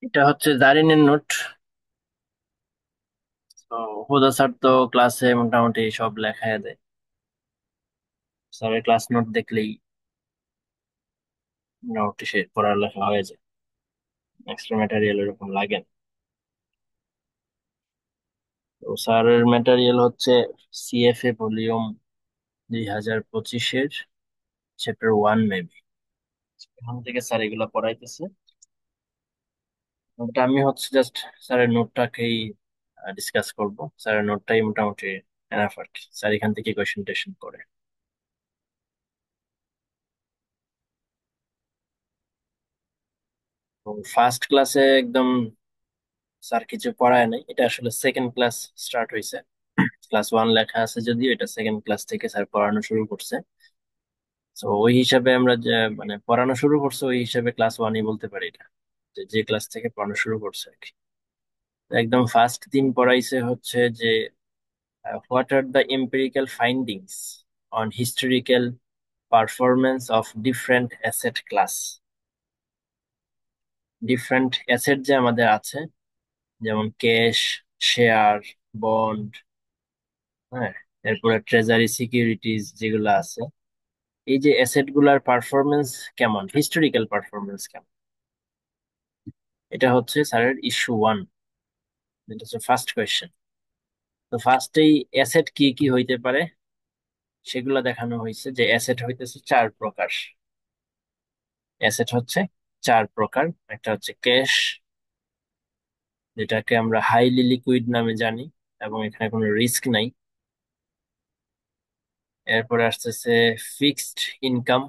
এটা হচ্ছে জারিনের নোট। তো হুদা স্যার তো ক্লাসে মোটামুটি সব লেখায় দেয়। স্যারের ক্লাস নোট দেখলেই মোটামুটি সে পড়ালেখা হয়ে যায়। এক্সট্রা ম্যাটেরিয়াল এরকম লাগে না। তো স্যারের ম্যাটেরিয়াল হচ্ছে সিএফএ ভলিউম 2025-এর চ্যাপ্টার 1 মেবি। এখান থেকে স্যার এগুলা পড়াইতেছে। ওটা আমি হচ্ছে জাস্ট স্যারের নোটটাকেই ডিসকাস করব। স্যারের নোটটাই মোটামুটি এনাফ আর কি। স্যার এখান থেকে কোয়েশ্চেন টেশন করে। ফার্স্ট ক্লাসে একদম স্যার কিছু পড়ায় নাই, এটা আসলে সেকেন্ড ক্লাস স্টার্ট হয়েছে। ক্লাস 1 লেখা আছে যদিও, এটা সেকেন্ড ক্লাস থেকে স্যার পড়ানো শুরু করছে। তো ওই হিসাবে আমরা যে মানে পড়ানো শুরু করছে ওই হিসাবে ক্লাস 1ই বলতে পারি এটা, যে যে ক্লাস থেকে পড়ানো শুরু করছে আর কি। একদম ফার্স্ট দিন পড়াইছে হচ্ছে যে what are the empirical findings on historical performance of different asset class. Different asset যে আমাদের আছে, যেমন ক্যাশ, শেয়ার, বন্ড, হ্যাঁ, এরপরে ট্রেজারি সিকিউরিটিজ যেগুলো আছে, এই যে অ্যাসেট গুলার পারফরমেন্স কেমন, হিস্টোরিক্যাল পারফরমেন্স কেমন, এটা হচ্ছে স্যারের ইস্যু 1। এটা হচ্ছে ফার্স্ট কোয়েশ্চেন। তো ফার্স্টেই অ্যাসেট কি কি হইতে পারে সেগুলো দেখানো হয়েছে, যে অ্যাসেট হইতেছে 4 প্রকার। অ্যাসেট হচ্ছে 4 প্রকার। একটা হচ্ছে ক্যাশ, যেটাকে আমরা হাইলি লিকুইড নামে জানি এবং এখানে কোনো রিস্ক নাই। এরপরে আসতেছে ফিক্সড ইনকাম।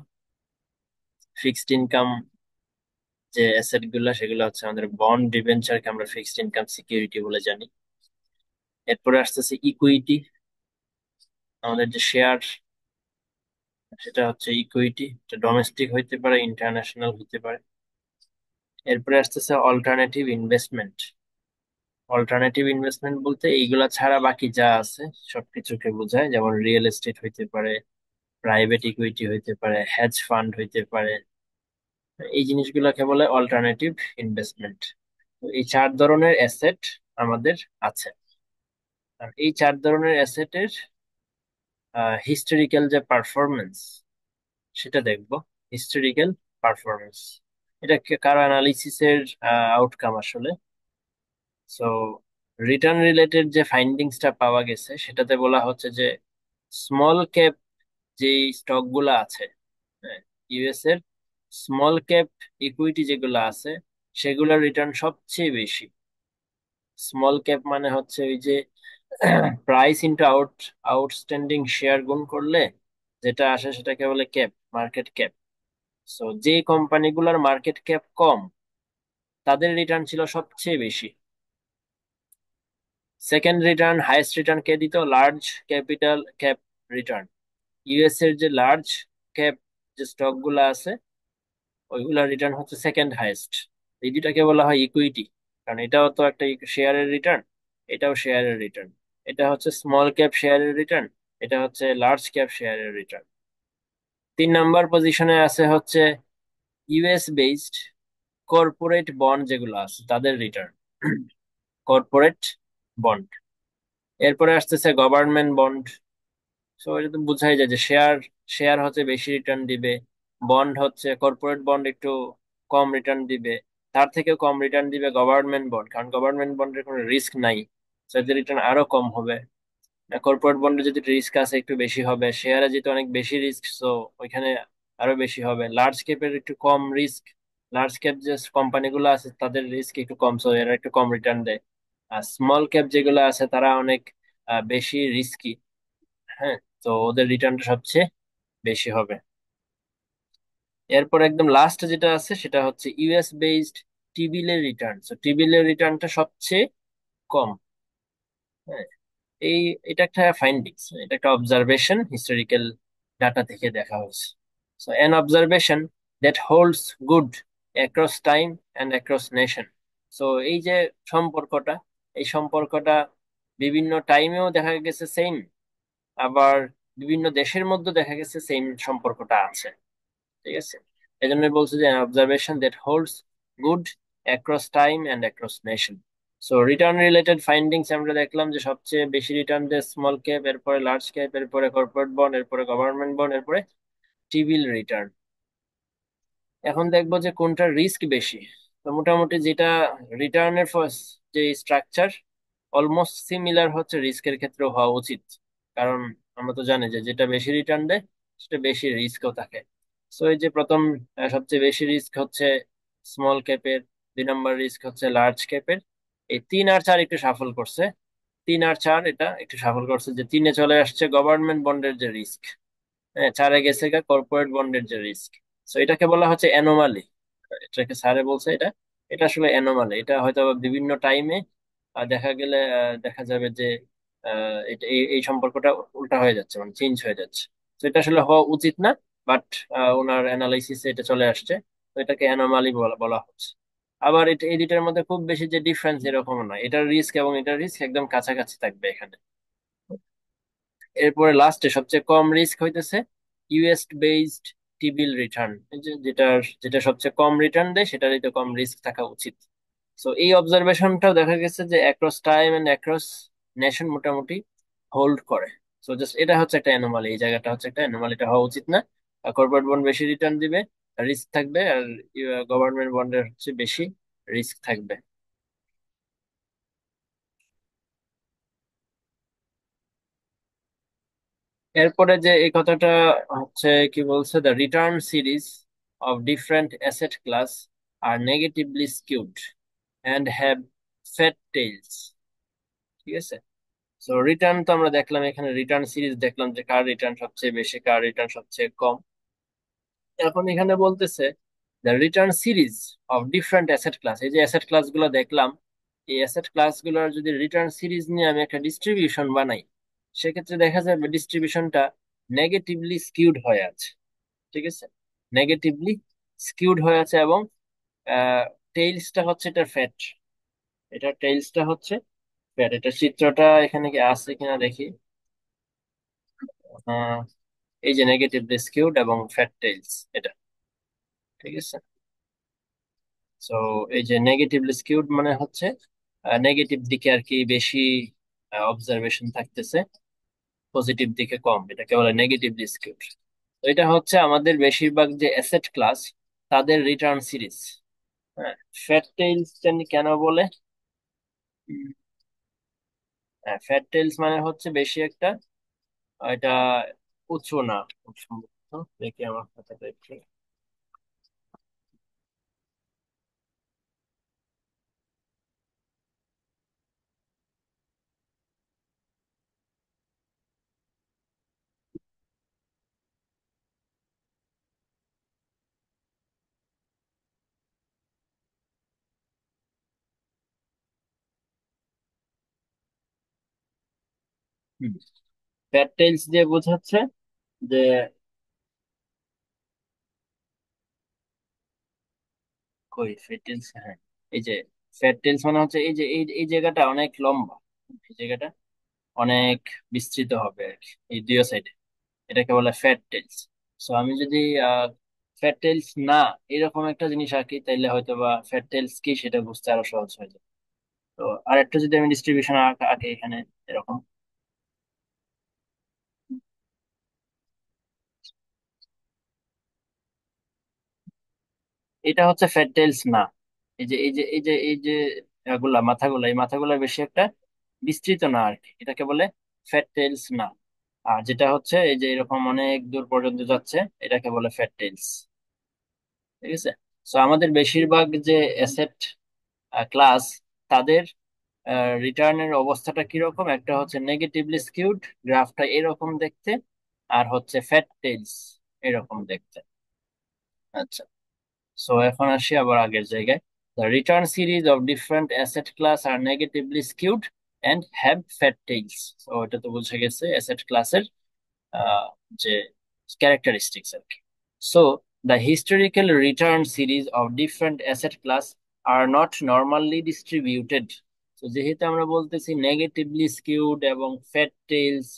ফিক্সড ইনকাম যে অ্যাসেট গুলা সেগুলো হচ্ছে আমাদের বন্ড ডিবেঞ্চারকে আমরা ফিক্সড ইনকাম সিকিউরিটি বলে জানি। এরপরে আসতেছে ইকুইটি, আমাদের যে শেয়ার, সেটা হচ্ছে ইকুইটি। এটা ডোমেস্টিক হইতে পারে, ইন্টারন্যাশনাল হইতে পারে। এরপরে আসতেছে অল্টারনেটিভ ইনভেস্টমেন্ট। অল্টারনেটিভ ইনভেস্টমেন্ট বলতে এইগুলা ছাড়া বাকি যা আছে সবকিছুকে বোঝায়, যেমন রিয়েল এস্টেট হইতে পারে, প্রাইভেট ইকুইটি হইতে পারে, হেজ ফান্ড হইতে পারে। এই জিনিসগুলোকে বলে অল্টারনেটিভ ইনভেস্টমেন্ট। তো এই 4 ধরনের অ্যাসেট আমাদের আছে। আর এই 4 ধরনের অ্যাসেটের হিস্টোরিক্যাল যে পারফরমেন্স সেটা দেখবো। হিস্টোরিক্যাল পারফরমেন্স, এটা কারো অ্যানালিসিসের আউটকাম আসলে। সো রিটার্ন রিলেটেড যে ফাইন্ডিংসটা পাওয়া গেছে সেটাতে বলা হচ্ছে যে স্মল ক্যাপ যে স্টক গুলা আছে, ইউএস এর স্মল ক্যাপ ইকুইটি যেগুলো আছে সেগুলোর রিটার্ন সবচেয়ে বেশি। স্মল ক্যাপ মানে হচ্ছে ওই যে প্রাইস ইনটু আউটস্ট্যান্ডিং শেয়ার গুণ করলে যেটা আসে সেটাকে বলে ক্যাপ, মার্কেট ক্যাপ। সো যে কোম্পানিগুলোর মার্কেট ক্যাপ কম তাদের রিটার্ন ছিল সবচেয়ে বেশি। সেকেন্ড রিটার্ন, হাইয়েস্ট রিটার্ন কে দিত? Large capital cap return. US এর যে লার্জ ক্যাপ যে স্টক গুলা আছে ওইগুলা রিটার্ন হচ্ছে সেকেন্ড হাইয়েস্ট। এই দুটাকে বলা হয় ইকুইটি, কারণ এটাও তো একটা শেয়ারের রিটার্ন, এটাও শেয়ারের রিটার্ন। এটা হচ্ছে স্মল ক্যাপ শেয়ারের রিটার্ন, এটা হচ্ছে লার্জ ক্যাপ শেয়ারের রিটার্ন। 3 নম্বর পজিশনে আছে হচ্ছে ইউএস বেসড কর্পোরেট বন্ড যেগুলো আছে তাদের রিটার্ন, কর্পোরেট বন্ড। এরপরে আসতেছে গভর্নমেন্ট বন্ড। সো এটা তো বোঝাই যায় যে শেয়ার, শেয়ার হচ্ছে বেশি রিটার্ন দিবে, বন্ড হচ্ছে কর্পোরেট বন্ড একটু কম রিটার্ন দিবে। তার থেকেও কম রিটার্ন দিবে গভর্নমেন্ট বন্ড, কারণ গভর্নমেন্ট বন্ডের কোনো রিস্ক নাই, সো এদের রিটার্ন আরো কম হবে। কর্পোরেট বন্ডে যদি রিস্ক আছে একটু বেশি হবে, শেয়ারে যেহেতু অনেক বেশি রিস্ক, সো ওইখানে আরো বেশি হবে। লার্জ ক্যাপের একটু কম রিস্ক, লার্জ ক্যাপ যে কোম্পানিগুলো আছে তাদের রিস্ক একটু কম, সো এরা একটু কম রিটার্ন দেয়। আর স্মল ক্যাপ যেগুলো আছে তারা অনেক বেশি রিস্কি, হ্যাঁ, তো ওদের রিটার্নটা সবচেয়ে বেশি হবে। এরপর একদম লাস্ট যেটা আছে সেটা হচ্ছে ইউএস বেসড টিবিলের রিটার্ন। তো টিবিলের রিটার্নটা সবচেয়ে কম। হ্যাঁ, এই এটা একটা ফাইন্ডিংস, এটা একটা অবজারভেশন, হিস্টোরিক্যাল ডাটা থেকে দেখা হয়েছে। So an observation that holds good across time and across nation. So এই যে সম্পর্কটা, এই সম্পর্কটা বিভিন্ন টাইমেও দেখা গেছে সেম, আবার বিভিন্ন দেশের মধ্যে দেখা গেছে সেম সম্পর্কটা আছে। ঠিক আছে, এই জন্য বলছে যে observation that holds good across time and across nation. So return related findings আমরা দেখলাম যে সবচেয়ে বেশি রিটার্ন দেয় স্মল ক্যাপ, এরপরে লার্জ ক্যাপ, এরপরে কর্পোরেট বন্ড, এরপরে গভর্নমেন্ট বন্ড, এরপরে টিবিল রিটার্ন। এখন দেখবো যে কোনটার রিস্ক বেশি। তো মোটামুটি যেটা রিটার্নের যে স্ট্রাকচার অলমোস্ট সিমিলার হচ্ছে রিস্কের ক্ষেত্রে হওয়া উচিত। কারণ আমরা তো জানি যে যেটা বেশি রিটার্ন দেয় সেটা বেশি রিস্কও থাকে। সো এই যে প্রথম সবচেয়ে বেশি রিস্ক হচ্ছে স্মল ক্যাপের, 2 নম্বর রিস্ক হচ্ছে লার্জ ক্যাপের। এই 3 আর 4 একটু সাফল করছে। 3 আর 4 এটা একটু সাফল করছে, যে 3-এ চলে আসছে গভর্নমেন্ট বন্ডের যে রিস্ক। হ্যাঁ, 4-এ গেছে গা কর্পোরেট বন্ডের যে রিস্ক। সো এটাকে বলা হচ্ছে অ্যানোমালি। এটাকে স্যারে বলছে এটা, এটা আসলে অ্যানোমালি। এটা হয়তো বিভিন্ন টাইমে দেখা গেলে দেখা যাবে যে এটা এই সম্পর্কটা উল্টা হয়ে যাচ্ছে, মানে চেঞ্জ হয়ে যাচ্ছে। তো এটা আসলে হওয়া উচিত না, বাট ওনার অ্যানালাইসিসে এটা চলে আসছে। তো এটাকে অ্যানোমালি বলা বলা হচ্ছে। আবার এটা এই দুইটার মধ্যে খুব বেশি যে ডিফারেন্স এরকম নয়, এটার রিস্ক এবং এটার রিস্ক একদম কাছাকাছি থাকবে এখানে। এরপরে লাস্টে সবচেয়ে কম রিস্ক হইতেছে ইউএস বেসড টি-বিল রিটার্ন। যেটার যেটা সবচেয়ে কম রিটার্ন দেয় সেটারই তো কম রিস্ক থাকা উচিত। সো এই অবজারভেশনটাও দেখা গেছে যে across time and across nation মোটামুটি হোল্ড করে। সো জাস্ট এটা হচ্ছে একটা অ্যানোমালি, এই জায়গাটা হচ্ছে একটা অ্যানোমালি, এটা হওয়া উচিত না। কর্পোরেট বন্ড বেশি রিটার্ন দিবে, রিস্ক থাকবে, আর গভর্নমেন্ট বন্ডের হচ্ছে বেশি রিস্ক থাকবে। এরপরে যে এই কথাটা হচ্ছে কি বলছে, the return series of different asset class are negatively skewed and have fat tails. ঠিক আছে। সো রিটার্ন তো আমরা দেখলাম, এখানে রিটার্ন সিরিজ দেখলাম যে কার রিটার্ন সবচেয়ে বেশি, কার রিটার্ন সবচেয়ে কম। এখন এখানে বলতেছে the return series of different asset class. এই যে অ্যাসেট ক্লাস গুলো দেখলাম, এই অ্যাসেট ক্লাস গুলোর যদি রিটার্ন সিরিজ নিয়ে আমি একটা ডিস্ট্রিবিউশন বানাই, সেক্ষেত্রে দেখা যাবে ডিস্ট্রিবিউশনটা নেগেটিভলি স্কিউড হয়ে আছে। ঠিক আছে, নেগেটিভলি স্কিউড হয়ে আছে, এবং টেইলসটা হচ্ছে এটা ফ্যাট। এটা টেইলসটা হচ্ছে ফ্যাট। এটা চিত্রটা এখানে কি আছে কিনা দেখি। আহ, এই যে নেগেটিভলি স্কিউড এবং ফ্যাট টেইলস এটা। ঠিক আছে। সো এই যে নেগেটিভলি স্কিউড মানে হচ্ছে নেগেটিভ দিকে আর কি বেশি অবজারভেশন থাকতেছে, পজিটিভ দিকে কম, এটাকে বলে নেগেটিভলি স্কিউড। তো এটা হচ্ছে আমাদের বেশিরভাগ যে অ্যাসেট ক্লাস তাদের রিটার্ন সিরিজ। হ্যাঁ, ফ্যাট টেইলস জানি কেন বলে। হ্যাঁ, ফ্যাট টেইলস মানে হচ্ছে বেশি একটা এটা উঁচু না, খুব সম্ভবত। দেখি আমার খাতাটা একটু। ফ্যাট টেইলস দিয়ে বোঝাচ্ছে যে কই ফ্যাট টেইলস, হ্যাঁ, এই যে ফ্যাট টেইলস মানে হচ্ছে এই যে এই জায়গাটা অনেক লম্বা, এই জায়গাটা অনেক বিস্তৃত হবে আর কি এই দুই সাইডে, এটাকে বলে ফ্যাট টেইলস। সো আমি যদি ফ্যাট টেইলস না এরকম একটা জিনিস আঁকি, তাইলে হয়তো বা ফ্যাট টেইলস কি সেটা বুঝতে আরো সহজ হয়ে যায়। তো আরেকটা যদি আমি ডিস্ট্রিবিউশন আঁকি এখানে এরকম, এটা হচ্ছে ফ্যাট টেইলস না। এই যে মাথাগুলা, এই মাথাগুলা বেশি একটা বিস্তৃত না আর কি, এটাকে বলে ফ্যাট টেইলস না। আর যেটা হচ্ছে এই যে এরকম অনেক দূর পর্যন্ত যাচ্ছে, এটাকে বলে ফ্যাট টেইলস। ঠিক আছে। সো আমাদের বেশিরভাগ যে অ্যাসেট ক্লাস তাদের রিটার্নের অবস্থাটা কিরকম, একটা হচ্ছে নেগেটিভলি স্কিউড, গ্রাফটা এরকম দেখতে, আর হচ্ছে ফ্যাট টেইলস এরকম দেখতে। আচ্ছা, সো এখন আসি আবার আগের জায়গায়। The return series of different asset class are negatively skewed and have fat tails. So এটা তো বুঝে গেছে অ্যাসেট ক্লাসের যে ক্যারেক্টারিস্টিক্স আর কি। So the historical return series of different asset class are not normally distributed. So যেহেতু আমরা বলতেছি নেগেটিভলি স্কিউড এবং ফ্যাট টেইলস,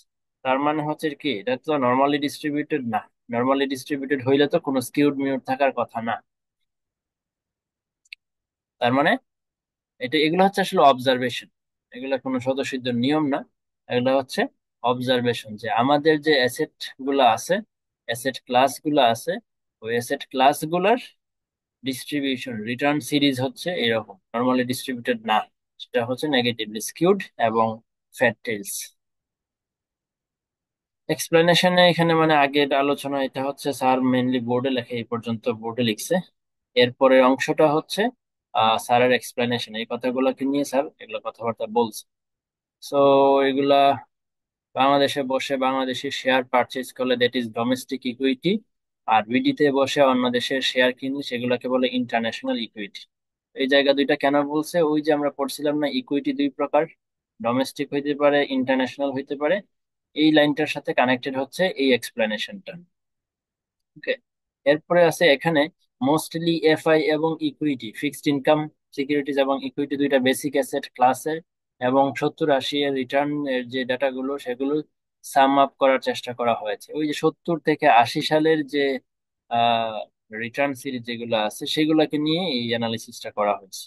তার মানে হচ্ছে কি এটা তো নর্মালি ডিস্ট্রিবিউটেড না। নর্মালি ডিস্ট্রিবিউটেড হইলে তো কোনো স্কিউড মিউট থাকার কথা না। তার মানে এগুলো হচ্ছে আসলে অবজারভেশন, এগুলো কোনো স্বতঃসিদ্ধ নিয়ম না। এগুলো হচ্ছে অবজারভেশন যে আমাদের যে অ্যাসেট গুলো আছে, অ্যাসেট ক্লাস গুলো আছে, ওই অ্যাসেট ক্লাস গুলার ডিস্ট্রিবিউশন রিটার্ন সিরিজ হচ্ছে এরকম, নর্মালি ডিস্ট্রিবিউটেড না, সেটা হচ্ছে নেগেটিভলি স্কিউড এবং ফ্যাট টেলস। এক্সপ্লেনেশনে এখানে মানে আগের আলোচনা, এটা হচ্ছে স্যার মেইনলি বোর্ডে লেখে, এই পর্যন্ত বোর্ডে লিখছে। এরপরের অংশটা হচ্ছে স্যারের এক্সপ্লেনেশন, এই কথাগুলোকে নিয়ে স্যার এগুলো কথাবার্তা বলছে। সো এগুলা বাংলাদেশে বসে বাংলাদেশি শেয়ার পারচেজ করলে দ্যাট ইজ ডোমেস্টিক ইকুইটি, আর বিডিতে বসে অন্য দেশের শেয়ার কিনলে সেগুলোকে বলে ইন্টারন্যাশনাল ইকুইটি। এই জায়গা দুইটা কেন বলছে, ওই যে আমরা পড়ছিলাম না, ইকুইটি দুই প্রকার, ডোমেস্টিক হইতে পারে, ইন্টারন্যাশনাল হইতে পারে। এই লাইনটার সাথে কানেক্টেড হচ্ছে এই এক্সপ্লেনেশনটা। ওকে, এরপরে আছে এখানে মোস্টলি এফআই এবং ইকুইটি, ফিক্সড ইনকাম সিকিউরিটিজ এবং ইকুইটি দুইটা বেসিক অ্যাসেট ক্লাসের, এবং 70-80 এর রিটার্ন এর যে ডাটাগুলো সেগুলো সাম আপ করার চেষ্টা করা হয়েছে। ওই যে 70 থেকে 80 সালের যে রিটার্ন সিরিজ যেগুলো আছে সেগুলোকে নিয়ে এই অ্যানালিসিসটা করা হয়েছে।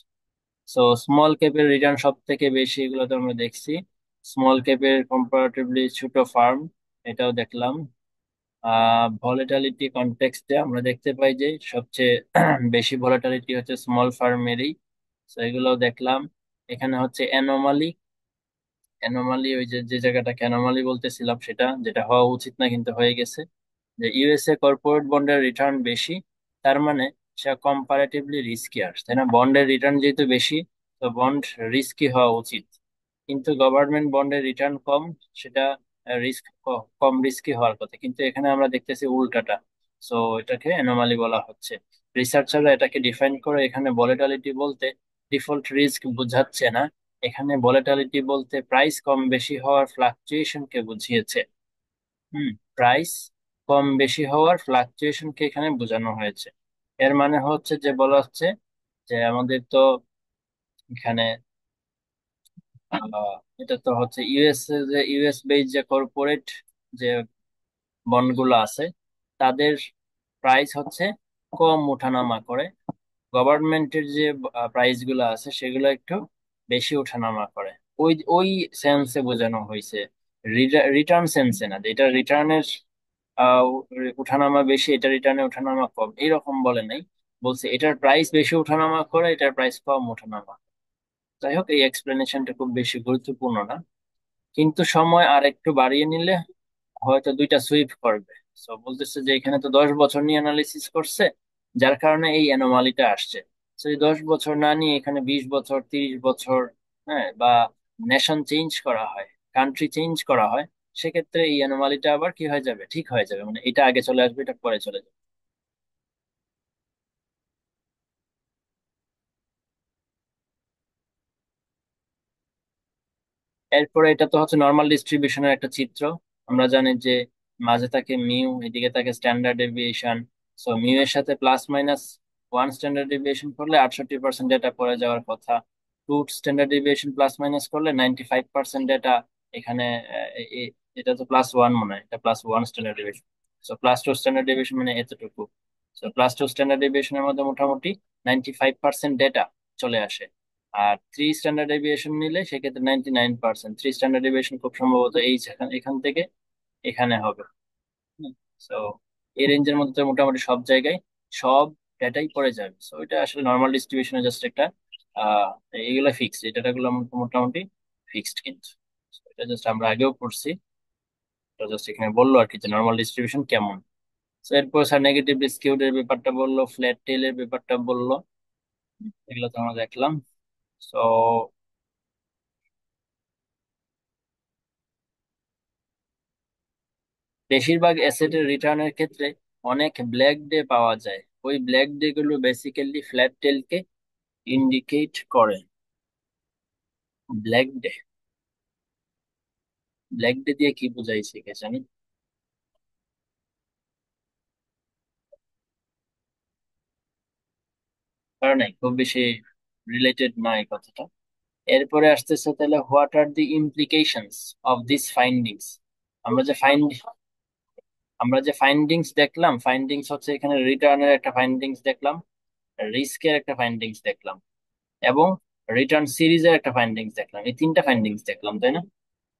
সো স্মল ক্যাপের রিটার্ন সব থেকে বেশি, এগুলো তো আমরা দেখছি। স্মল ক্যাপের কম্পারেটিভলি ছোট ফার্ম, এটাও দেখলাম। ভলেটালিটি কনটেক্সটে আমরা দেখতে পাই যে সবচেয়ে বেশি ভলেটালিটি হচ্ছে স্মল ফার্মেরই, তো এগুলোও দেখলাম। এখানে হচ্ছে অ্যানোমালি, অ্যানোমালি ওই যে যে জায়গাটাকে অ্যানোমালি বলতেছিলাম, সেটা যেটা হওয়া উচিত না কিন্তু হয়ে গেছে, যে ইউএসএ কর্পোরেট বন্ডের রিটার্ন বেশি, তার মানে সে কম্পারেটিভলি রিস্কিয়ার, তাই না? বন্ডের রিটার্ন যেহেতু বেশি, তো বন্ড রিস্কি হওয়া উচিত। কিন্তু গভর্নমেন্ট বন্ডের রিটার্ন কম, সেটা রিস্ক কম রিস্কি হওয়ার কথা, কিন্তু এখানে আমরা দেখতেছি উল্টাটা। সো এটাকে অ্যানোমালি বলা হচ্ছে। রিসার্চাররা এটাকে ডিফাইন করে এখানে ভলেটালিটি বলতে ডিফল্ট রিস্ক বোঝাচ্ছে না, এখানে ভলেটালিটি বলতে প্রাইস কম বেশি হওয়ার ফ্লাকচুয়েশনকে বুঝিয়েছে। হুম, প্রাইস কম বেশি হওয়ার ফ্লাকচুয়েশনকে এখানে বোঝানো হয়েছে। এর মানে হচ্ছে যে বলা হচ্ছে যে আমাদের তো এখানে এটা তো হচ্ছে ইউএস, যে ইউএস বেস যে কর্পোরেট যে বন্ডগুলো আছে, তাদের প্রাইস হচ্ছে কম ওঠানামা করে। গভর্নমেন্টের যে প্রাইস গুলো আছে সেগুলো একটু বেশি ওঠানামা করে। ওই ওই সেন্সে বোঝানো হয়েছে, রিটার্ন সেন্সে না, যে এটা রিটার্নের উঠানামা বেশি, এটা রিটার্নে ওঠানামা কম, এইরকম বলে নাই। বলছে এটার প্রাইস বেশি ওঠানামা করে, এটার প্রাইস কম ওঠানামা। যাই হোক, এই এক্সপ্লেনেশনটা খুব বেশি গুরুত্বপূর্ণ না, কিন্তু সময় আর একটু বাড়িয়ে নিলে হয়তো দুইটা সুইপ করবে। সো বলতেছে যে এখানে তো 10 বছর নিয়ে অ্যানালিসিস করছে, যার কারণে এই অ্যানোমালিটা আসছে। তো এই 10 বছর না নিয়ে এখানে 20 বছর, 30 বছর, হ্যাঁ, বা নেশন চেঞ্জ করা হয়, কান্ট্রি চেঞ্জ করা হয়, সেক্ষেত্রে এই অ্যানোমালিটা আবার কি হয়ে যাবে, ঠিক হয়ে যাবে, মানে এটা আগে চলে আসবে, এটা পরে চলে যাবে। এরপরে এটা তো হচ্ছে নর্মাল ডিস্ট্রিবিউশনের একটা চিত্র। আমরা জানি যে মাঝে থাকে মিউ, এদিকে থাকে স্ট্যান্ডার্ড ডেভিয়েশন। সো মিউ এর সাথে +-1 স্ট্যান্ডার্ড ডেভিয়েশন করলে 68% ডেটা পড়ে যাওয়ার কথা। 2 স্ট্যান্ডার্ড ডেভিয়েশন +- করলে 95% ডেটা এখানে এটা তো +1 মনে হয়, এটা +1 standard deviation. So +2 standard deviation মানে এতটুকু। সো +2 স্ট্যান্ডার্ড ডেভিয়েশনের মধ্যে মোটামুটি 95% ডেটা চলে আসে। আর 3 স্ট্যান্ডার্ড ডেভিয়েশন নিলে সেক্ষেত্রে 99%। 3 স্ট্যান্ডার্ড ডেভিয়েশন খুব সম্ভবত এই এখান থেকে এখানে হবে। তো এই রেঞ্জের মধ্যে মোটামুটি সব জায়গায় সব ডেটাই পড়ে যাবে। সো এটা আসলে নর্মাল ডিস্ট্রিবিউশনে জাস্ট একটা আহ এগুলো ফিক্সড, এই ডেটাগুলো মোটামুটি ফিক্সড কিন্তু। So, এটা জাস্ট আমরা আগেও পড়ছি, এটা জাস্ট এখানে বললো আর কি যে নর্মাল ডিস্ট্রিবিউশন কেমন। তো এরপর স্যার নেগেটিভ স্কিউড এর ব্যাপারটা বললো, ফ্ল্যাট টেল এর ব্যাপারটা বললো, এগুলো তো আমরা দেখলাম। তো বেশিরভাগ অ্যাসেটের রিটার্নের ক্ষেত্রে অনেক ব্ল্যাক ডে পাওয়া যায়, ওই ব্ল্যাক ডে গুলো বেসিক্যালি ফ্ল্যাট টেলকে ইন্ডিকেট করে। ব্ল্যাক ডে, ব্ল্যাক ডে দিয়ে কি বোঝাইছে কে জানি, কারণ নাই খুব বেশি রিলেটেড না এই কথাটা। এরপরে আসতেছে তাহলে what are the implications of this findings. আমরা যে ফাইন্ড আমরা যে ফাইন্ডিংস দেখলাম, ফাইন্ডিংস হচ্ছে এখানে রিটার্নের একটা ফাইন্ডিংস দেখলাম, রিস্কের একটা ফাইন্ডিংস দেখলাম। এবং রিটার্ন সিরিজের একটা ফাইন্ডিংস দেখলাম, এই তিনটা ফাইন্ডিংস দেখলাম, তাই না?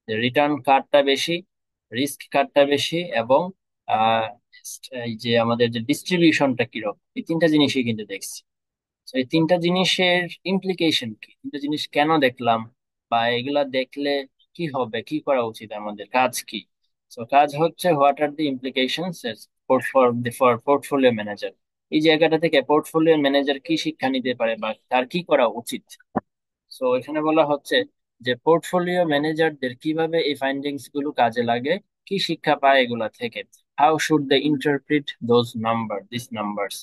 যে রিটার্ন কার্ডটা বেশি, রিস্ক কার্ডটা বেশি, এবং আহ এই যে আমাদের যে ডিস্ট্রিবিউশনটা কিরকম, এই তিনটা জিনিসই কিন্তু দেখছি। তো এই তিনটা জিনিসের ইমপ্লিকেশন কি, তিনটা জিনিস কেন দেখলাম, বা এগুলা দেখলে কি হবে, কি করা উচিত, আমাদের কাজ কি? তো কাজ হচ্ছে, what are the implications for portfolio manager. এই জায়গাটা থেকে পোর্টফোলিও ম্যানেজার কি শিক্ষা নিতে পারে বা তার কি করা উচিত। সো এখানে বলা হচ্ছে যে পোর্টফোলিও ম্যানেজারদের কিভাবে এই ফাইন্ডিংস গুলো কাজে লাগে, কি শিক্ষা পায় এগুলা থেকে। How should they interpret this numbers.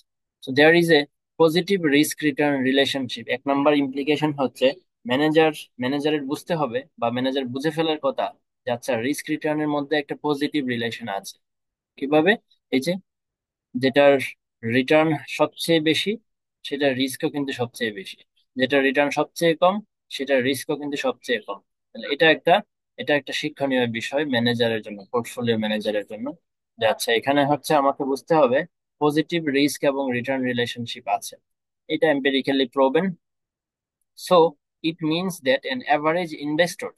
So there is a positive risk return relationship. এক নাম্বার ইমপ্লিকেশন হচ্ছে, ম্যানেজার ম্যানেজারের বুঝতে হবে বা ম্যানেজার বুঝে ফেলার কথা যে আচ্ছা, রিস্ক রিটার্নের মধ্যে একটা পজিটিভ রিলেশন আছে। কিভাবে? এই যে, যেটার রিটার্ন সবচেয়ে বেশি সেটা রিস্কও কিন্তু সবচেয়ে বেশি, যেটা রিটার্ন সবচেয়ে কম সেটা রিস্কও কিন্তু সবচেয়ে কম। তাহলে এটা একটা শিক্ষণীয় বিষয় ম্যানেজারের জন্য, পোর্টফোলিও ম্যানেজারের জন্য। যে আচ্ছা, এখানে হচ্ছে আমাকে বুঝতে হবে পজিটিভ রিস্ক এবং রিটার্ন রিলেশনশিপ আছে। এটা এম্পিরিক্যালি proven. So it means that an average investor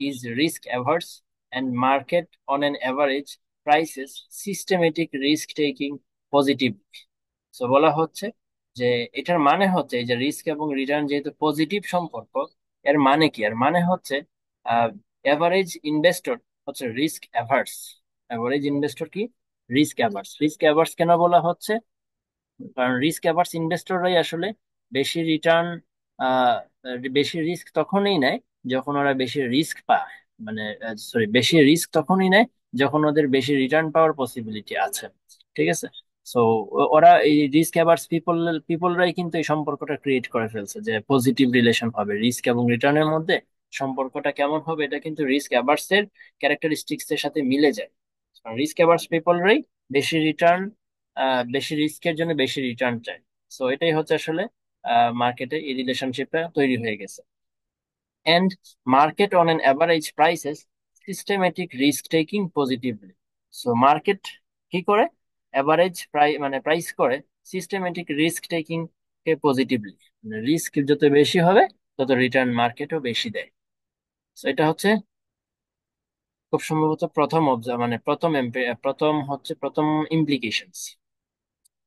is risk averse and market on an average prices systematic risk taking positively. So বলা হচ্ছে যে, এটার মানে হচ্ছে এই যে রিস্ক এবং রিটার্ন যেহেতু পজিটিভ সম্পর্ক, এর মানে কি? এর মানে হচ্ছে এভারেজ ইনভেস্টর হচ্ছে রিস্ক অ্যাভার্স। এভারেজ ইনভেস্টর কি? Risk averse. রিস্ক অ্যাভার্স কেন বলা হচ্ছে? কারণ রিস্ক অ্যাভার্স ইনভেস্টররাই আসলে বেশি রিটার্ন, বেশি রিস্ক তখনই নেয় যখন ওরা বেশি রিস্ক পায়। মানে সরি, বেশি রিস্ক তখনই নেয় যখন ওদের বেশি রিটার্ন পাওয়ার পসিবিলিটি আছে। ঠিক আছে? সো ওরা এই রিস্ক অ্যাভার্স পিপলরাই কিন্তু এই সম্পর্কটা ক্রিয়েট করে ফেলছে যে পজিটিভ রিলেশন হবে রিস্ক এবং রিটার্নের মধ্যে। সম্পর্কটা কেমন হবে এটা কিন্তু রিস্ক অ্যাভার্স এর ক্যারেক্টারিস্টিক্স এর সাথে মিলে যায়। রিস্ক অ্যাভার্স পিপলরাই বেশি রিটার্ন, বেশি রিস্কের জন্য বেশি রিটার্ন চায়। সো এটাই হচ্ছে আসলে মার্কেটে এই রিলেশনশিপটা তৈরি হয়ে গেছে। And market on an average prices systematic risk taking positively. So market কি করে? অ্যাভারেজ মানে প্রাইস করে সিস্টেমেটিক রিস্ক টেকিং কে পজিটিভলি। মানে রিস্ক যত বেশি হবে তত রিটার্ন মার্কেটও বেশি দেয়। সো এটা হচ্ছে খুব সম্ভবত প্রথম মানে প্রথম ইমপ্লিকেশনস।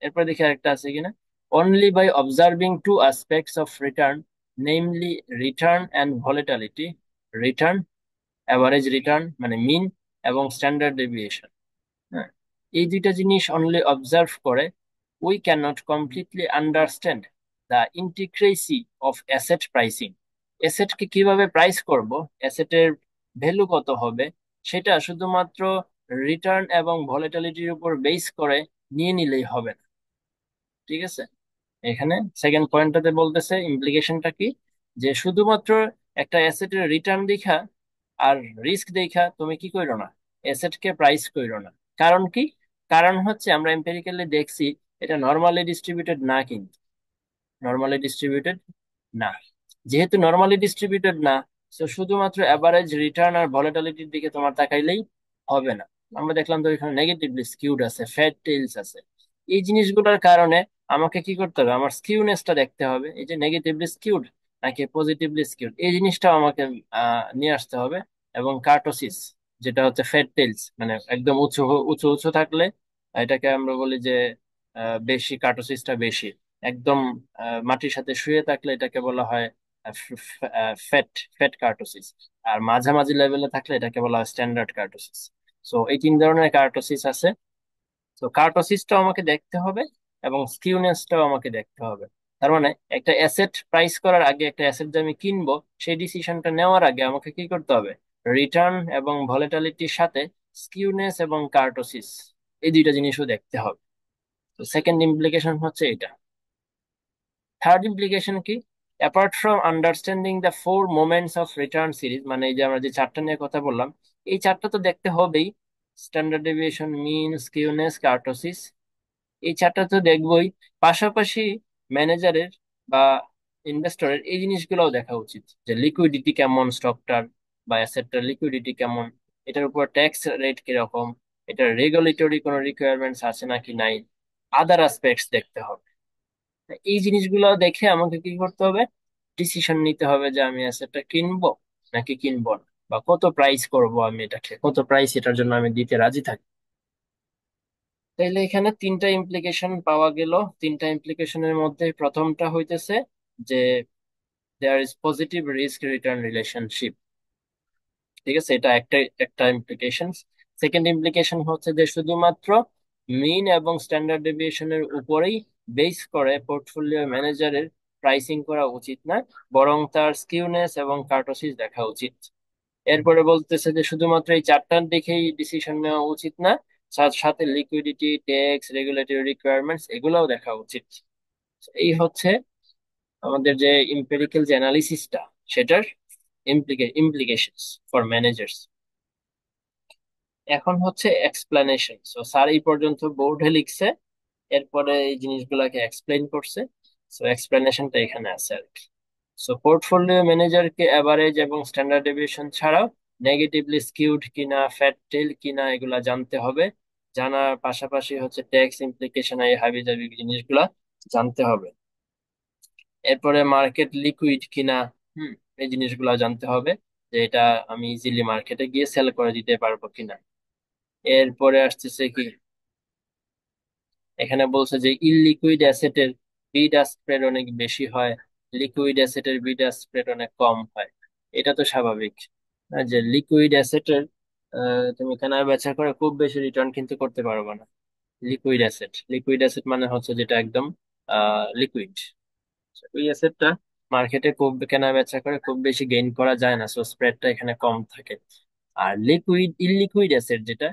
এরপর দেখি আরেকটা আছে কিনা। Only by observing two aspects of return, namely return and volatility, return, average return মানে মিন, এবং স্ট্যান্ডার্ড ডেভিয়েশন। হ্যাঁ, এই দুইটা জিনিস অনলি অবজার্ভ করে we can not completely understand the intricacy of asset pricing. অ্যাসেটকে কিভাবে প্রাইস করব, অ্যাসেটের ভ্যালু কত হবে, সেটা শুধুমাত্র রিটার্ন এবং ভলিটালিটির উপর বেস করে নিয়ে নিলেই হবে না। ঠিক আছে? এখানে সেকেন্ড পয়েন্টটাতে বলতেছে ইমপ্লিকেশনটা কি, যে শুধুমাত্র একটা অ্যাসেটের রিটার্ন দেখা আর রিস্ক দেখা তুমি কি কইরো না, অ্যাসেটকে প্রাইস কইরো না। কারণ কি? কারণ হচ্ছে আমরা এম্পিরিক্যালি দেখছি এটা নর্মালি ডিস্ট্রিবিউটেড না, কিন্তু নর্মালি ডিস্ট্রিবিউটেড না। যেহেতু নর্মালি ডিস্ট্রিবিউটেড না, তো শুধুমাত্র অ্যাভারেজ রিটার্ন আর ভলাটিলিটির দিকে তোমার তাকাইলেই হবে না। আমরা দেখলাম তো এখানে নেগেটিভলি স্কিউড আছে, ফ্যাট টেইলস আছে। এই জিনিসগুলোর কারণে আমাকে কি করতে হবে? আমার স্কিউনেসটা দেখতে হবে, এই যে নেগেটিভলি স্কিউড নাকি পজিটিভলি স্কিউড, এই জিনিসটাও আমাকে নিয়ে আসতে হবে। এবং কার্টোসিস, যেটা হচ্ছে ফ্যাট টেইলস, মানে একদম উঁচু উঁচু উঁচু থাকলে এটাকে আমরা বলি যে বেশি, কার্টোসিসটা বেশি। একদম মাটির সাথে শুয়ে থাকলে এটাকে বলা হয় ফ্যাট ফ্যাট কার্টোসিস। আর মাঝামাঝি লেভেলে থাকলে এটাকে বলা হয় স্ট্যান্ডার্ড কার্টোসিস। সো এই তিন ধরনের কার্টোসিস আছে। তো কার্টোসিসটাও আমাকে দেখতে হবে এবং স্কিউনেসটাও আমাকে দেখতে হবে। তার মানে একটা অ্যাসেট প্রাইস করার আগে, একটা অ্যাসেট যে আমি কিনবো সেই ডিসিশনটা নেওয়ার আগে আমাকে কি করতে হবে? রিটার্ন এবং ভলেটালিটির সাথে স্কিউনেস এবং কার্টোসিস, এই দুইটা জিনিসও দেখতে হবে। তো সেকেন্ড ইমপ্লিকেশন হচ্ছে এটা। থার্ড ইমপ্লিকেশন কি? Apart from understanding the four moments of return series, মানে এই যে আমরা যে চারটা নিয়ে কথা বললাম, এই চারটা তো দেখতে হবেই। স্ট্যান্ডার্ড ডেভিয়েশন, মিন, স্কিউনেস, কার্টোসিস, এই চারটা তো দেখবোই। পাশাপাশি ম্যানেজারের বা ইনভেস্টরের এই জিনিসগুলোও দেখা উচিত, যে লিকুইডিটি কেমন স্টকটার বা অ্যাসেটটার, লিকুইডিটি কেমন, এটার উপর ট্যাক্স রেট কিরকম, এটার রেগুলেটরি কোনো রিকোয়ারমেন্টস আছে নাকি নাই, আদার অ্যাসপেক্টস দেখতে হবে। এই জিনিসগুলো দেখে আমাকে কি করতে হবে? ডিসিশন নিতে হবে যে আমি অ্যাসেটটা কিনবো নাকি কিনবো না, বা কত প্রাইস করব, আমি এটাকে কত প্রাইস এটার জন্য আমি দিতে রাজি থাকি। তাইলে এখানে তিনটা ইমপ্লিকেশন পাওয়া গেল। তিনটা ইমপ্লিকেশনের মধ্যে প্রথমটা হইতেছে যে there is positive risk return relationship. ঠিক আছে, এটা একটা একটা ইমপ্লিকেশন। সেকেন্ড ইমপ্লিকেশন হচ্ছে যে শুধুমাত্র মিন এবং স্ট্যান্ডার্ড ডেভিয়েশনের উপরেই বেস করে পোর্টফোলিও ম্যানেজারের প্রাইসিং করা উচিত না, বরং তার স্কিউনেস এবং কার্টোসিস দেখা উচিত। এরপরে বলতেছে যে শুধুমাত্র এই চারটার দেখেই ডিসিশন নেওয়া উচিত না, সাথে সাথে লিকুইডিটি, ট্যাক্স, রেগুলেটরি রিকোয়ারমেন্টস এগুলোও দেখা উচিত। এই হচ্ছে আমাদের যে ইম্পেরিক্যাল যে অ্যানালিসিসটা, সেটার ইমপ্লিকেশনস ফর ম্যানেজার্স। এখন হচ্ছে এক্সপ্লেনেশন। সো স্যার এই পর্যন্ত বোর্ডে লিখছে, এরপরে এই জিনিসগুলোকে এক্সপ্লেইন করছে। সো এক্সপ্লেনেশনটা এখানে আছে আর কি। সো পোর্টফোলিও ম্যানেজারকে অ্যাভারেজ এবং স্ট্যান্ডার্ড ডেভিয়েশন ছাড়াও নেগেটিভলি স্কিউড কিনা, ফ্যাট টেল কিনা এগুলা জানতে হবে। জানার পাশাপাশি হচ্ছে ট্যাক্স ইমপ্লিকেশন, এই হাবি জাবি জিনিসগুলা জানতে হবে। এরপরে মার্কেট লিকুইড কিনা, হুম, এই জিনিসগুলা জানতে হবে, যে এটা আমি ইজিলি মার্কেটে গিয়ে সেল করে দিতে পারবো কিনা। এরপরে আসতেছে কি, এখানে বলছে যে ইলিকুইড অ্যাসেটের বিড আস্ক স্প্রেড অনেক বেশি হয়, লিকুইড অ্যাসেটের বিড আস্ক স্প্রেড অনেক কম হয়। এটা তো স্বাভাবিক। যে লিকুইড অ্যাসেটের তুমি কেনা বেচা করে খুব বেশি রিটার্ন কিন্তু করতে পারবে না। লিকুইড অ্যাসেট মানে হচ্ছে যেটা একদম লিকুইড, ওই অ্যাসেটটা মার্কেটে খুব কেনা বেচা করে খুব বেশি গেইন করা যায় না, সো স্প্রেডটা এখানে কম থাকে। আর ইলিকুইড অ্যাসেট যেটা,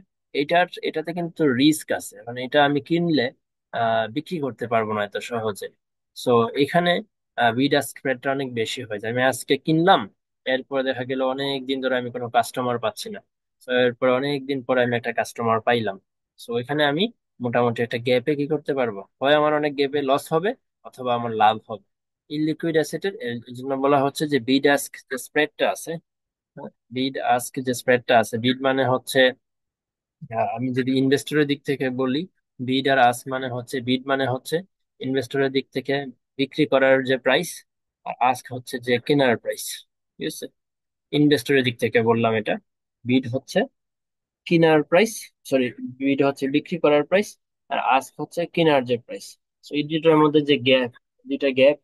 এটাতে কিন্তু রিস্ক আছে, মানে এটা আমি কিনলে বিক্রি করতে পারবো না এত সহজে। সো এখানে বিড আস্ক স্প্রেডটা অনেক বেশি হয়ে যায়। আমি আজকে কিনলাম, এরপরে দেখা গেল অনেক দিন ধরে আমি কোনো কাস্টমার পাচ্ছি না। তো এরপর অনেক দিন পরে আমি একটা কাস্টমার পাইলাম। সো এখানে আমি মোটামুটি একটা গ্যাপে কি করতে পারবো, হয় আমার অনেক গ্যাপে লস হবে অথবা আমার লাভ হবে। ইলিকুইড অ্যাসেটের এর জন্য বলা হচ্ছে যে বিড আস্ক যে স্প্রেডটা আছে, বিড আস্ক যে স্প্রেডটা আছে, বিড মানে হচ্ছে আমি যদি ইনভেস্টরের দিক থেকে বলি, বিড আর আস্ক মানে হচ্ছে, বিড মানে হচ্ছে ইনভেস্টরের দিক থেকে বিক্রি করার যে প্রাইস, আর আস্ক হচ্ছে যে কেনার প্রাইস। ঠিক আছে, ইনভেস্টরের দিক থেকে বললাম এটা। বিড হচ্ছে কেনার প্রাইস, সরি, বিড হচ্ছে বিক্রি করার প্রাইস, আর আস্ক হচ্ছে কেনার যে প্রাইস। তো এই দুটার মধ্যে যে গ্যাপ, দুইটা গ্যাপ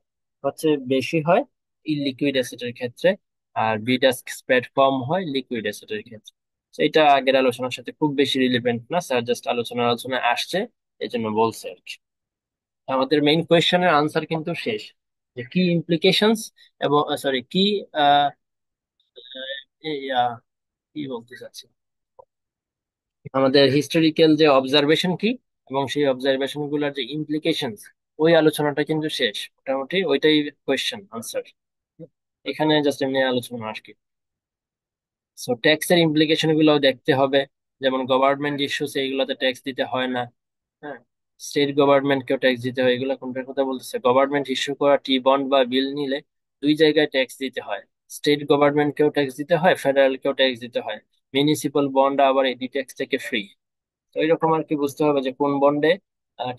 হচ্ছে বেশি হয় ইলিকুইড অ্যাসেটের ক্ষেত্রে, আর বিড আস্ক স্প্রেড কম হয় লিকুইড অ্যাসেটের ক্ষেত্রে। তো এটা আগের আলোচনার সাথে খুব বেশি রিলেভেন্ট না, স্যার জাস্ট আলোচনা আসছে এই জন্য বলছে আর কি। আমাদের মেইন কোয়েশ্চেনের আনসার কিন্তু শেষ, যে কি ইমপ্লিকেশনস এবং সরি কি আহ, এই, কি বলতে চাচ্ছি, আমাদের হিস্টোরিক্যাল যে অবজারভেশন কি এবং সেই অবজারভেশন গুলার যে ইমপ্লিকেশনস, ওই আলোচনাটা কিন্তু শেষ মোটামুটি, ওইটাই কোয়েশ্চেন আনসার। এখানে জাস্ট এমনি আলোচনা আর কি। সো ট্যাক্সের ইমপ্লিকেশন গুলোও দেখতে হবে, যেমন গভর্নমেন্ট ইস্যুস, এইগুলোতে ট্যাক্স দিতে হয় না। হ্যাঁ, স্টেট গভর্নমেন্টকেও ট্যাক্স দিতে হয়, এগুলো কোনটার কথা বলতেছে, গভর্নমেন্ট ইস্যু করা টি বন্ড বা বিল নিলে দুই জায়গায় ট্যাক্স দিতে হয়। স্টেট গভর্নমেন্টকেও ট্যাক্স দিতে হয়, ফেডারেলকেও ট্যাক্স দিতে হয়। মিউনিসিপাল বন্ড আবার এই দুই ট্যাক্স থেকে ফ্রি। তো এরকম আর কি বুঝতে হবে যে কোন বন্ডে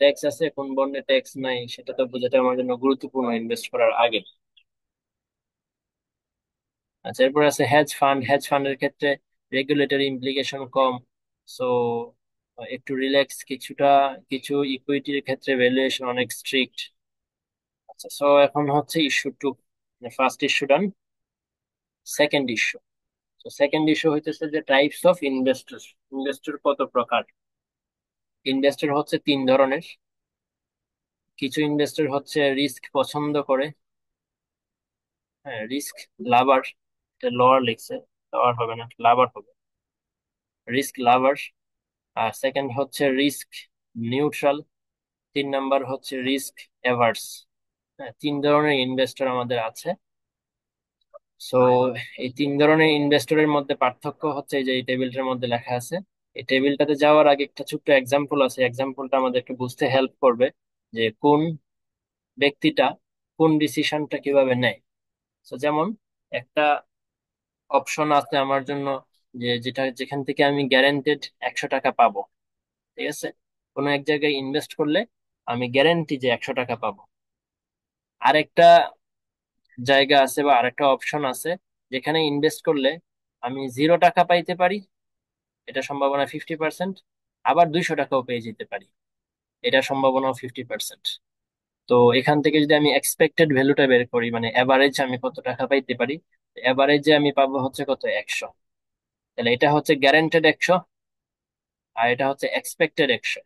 ট্যাক্স আছে কোন বন্ডে ট্যাক্স নাই, সেটা তো বোঝাটা আমার জন্য গুরুত্বপূর্ণ ইনভেস্ট করার আগে। আচ্ছা, এরপর আছে হেজ ফান্ড। হেজ ফান্ডের ক্ষেত্রে রেগুলেটরি ইমপ্লিকেশন কম, সো একটু রিল্যাক্স কিছুটা। কিছু ইকুইটির ক্ষেত্রে ভ্যালুয়েশন অনেক স্ট্রিক্ট। আচ্ছা, সো এখন হচ্ছে ইস্যু টু, ফার্স্ট ইস্যু ডান। সেকেন্ড ইস্যু, তো সেকেন্ড ইস্যু হইতেছে যে টাইপস অফ ইনভেস্টর। ইনভেস্টর কত প্রকার? ইনভেস্টর হচ্ছে তিন ধরনের। কিছু ইনভেস্টর হচ্ছে রিস্ক পছন্দ করে, হ্যাঁ, রিস্ক লাভার, এটা লোয়ার লিখছে, লাভার হবে না, লাভার হবে, রিস্ক লাভার। আর সেকেন্ড হচ্ছে রিস্ক নিউট্রাল। তিন নাম্বার হচ্ছে রিস্ক এভার্স। হ্যাঁ, তিন ধরনের ইনভেস্টর আমাদের আছে। সো এই তিন ধরনের ইনভেস্টরের মধ্যে পার্থক্য হচ্ছে এই যে এই টেবিলটার মধ্যে লেখা আছে। এই টেবিলটাতে যাওয়ার আগে একটা ছোট্ট এক্সাম্পল আছে, এক্সাম্পলটা আমাদেরকে বুঝতে হেল্প করবে যে কোন ব্যক্তিটা কোন ডিসিশনটা কিভাবে নেয়। তো যেমন একটা অপশন আছে আমার জন্য, যে যেখান থেকে আমি গ্যারান্টেড 100 টাকা পাবো। ঠিক আছে, কোনো এক জায়গায় ইনভেস্ট করলে আমি গ্যারান্টি যে 100 টাকা পাবো। আরেকটা জায়গা আছে বা আরেকটা অপশন আছে যেখানে ইনভেস্ট করলে আমি 0 টাকা পাইতে পারি, এটা সম্ভাবনা 50%, আবার 200 টাকাও পেয়ে যেতে পারি, এটা সম্ভাবনাও 50%। তো এখান থেকে যদি আমি এক্সপেক্টেড ভ্যালুটা বের করি, মানে এভারেজ আমি কত টাকা পাইতে পারি, এভারেজে আমি পাবো হচ্ছে কত, 100। তাহলে এটা হচ্ছে গ্যারান্টেড 100, আর এটা হচ্ছে এক্সপেক্টেড 100।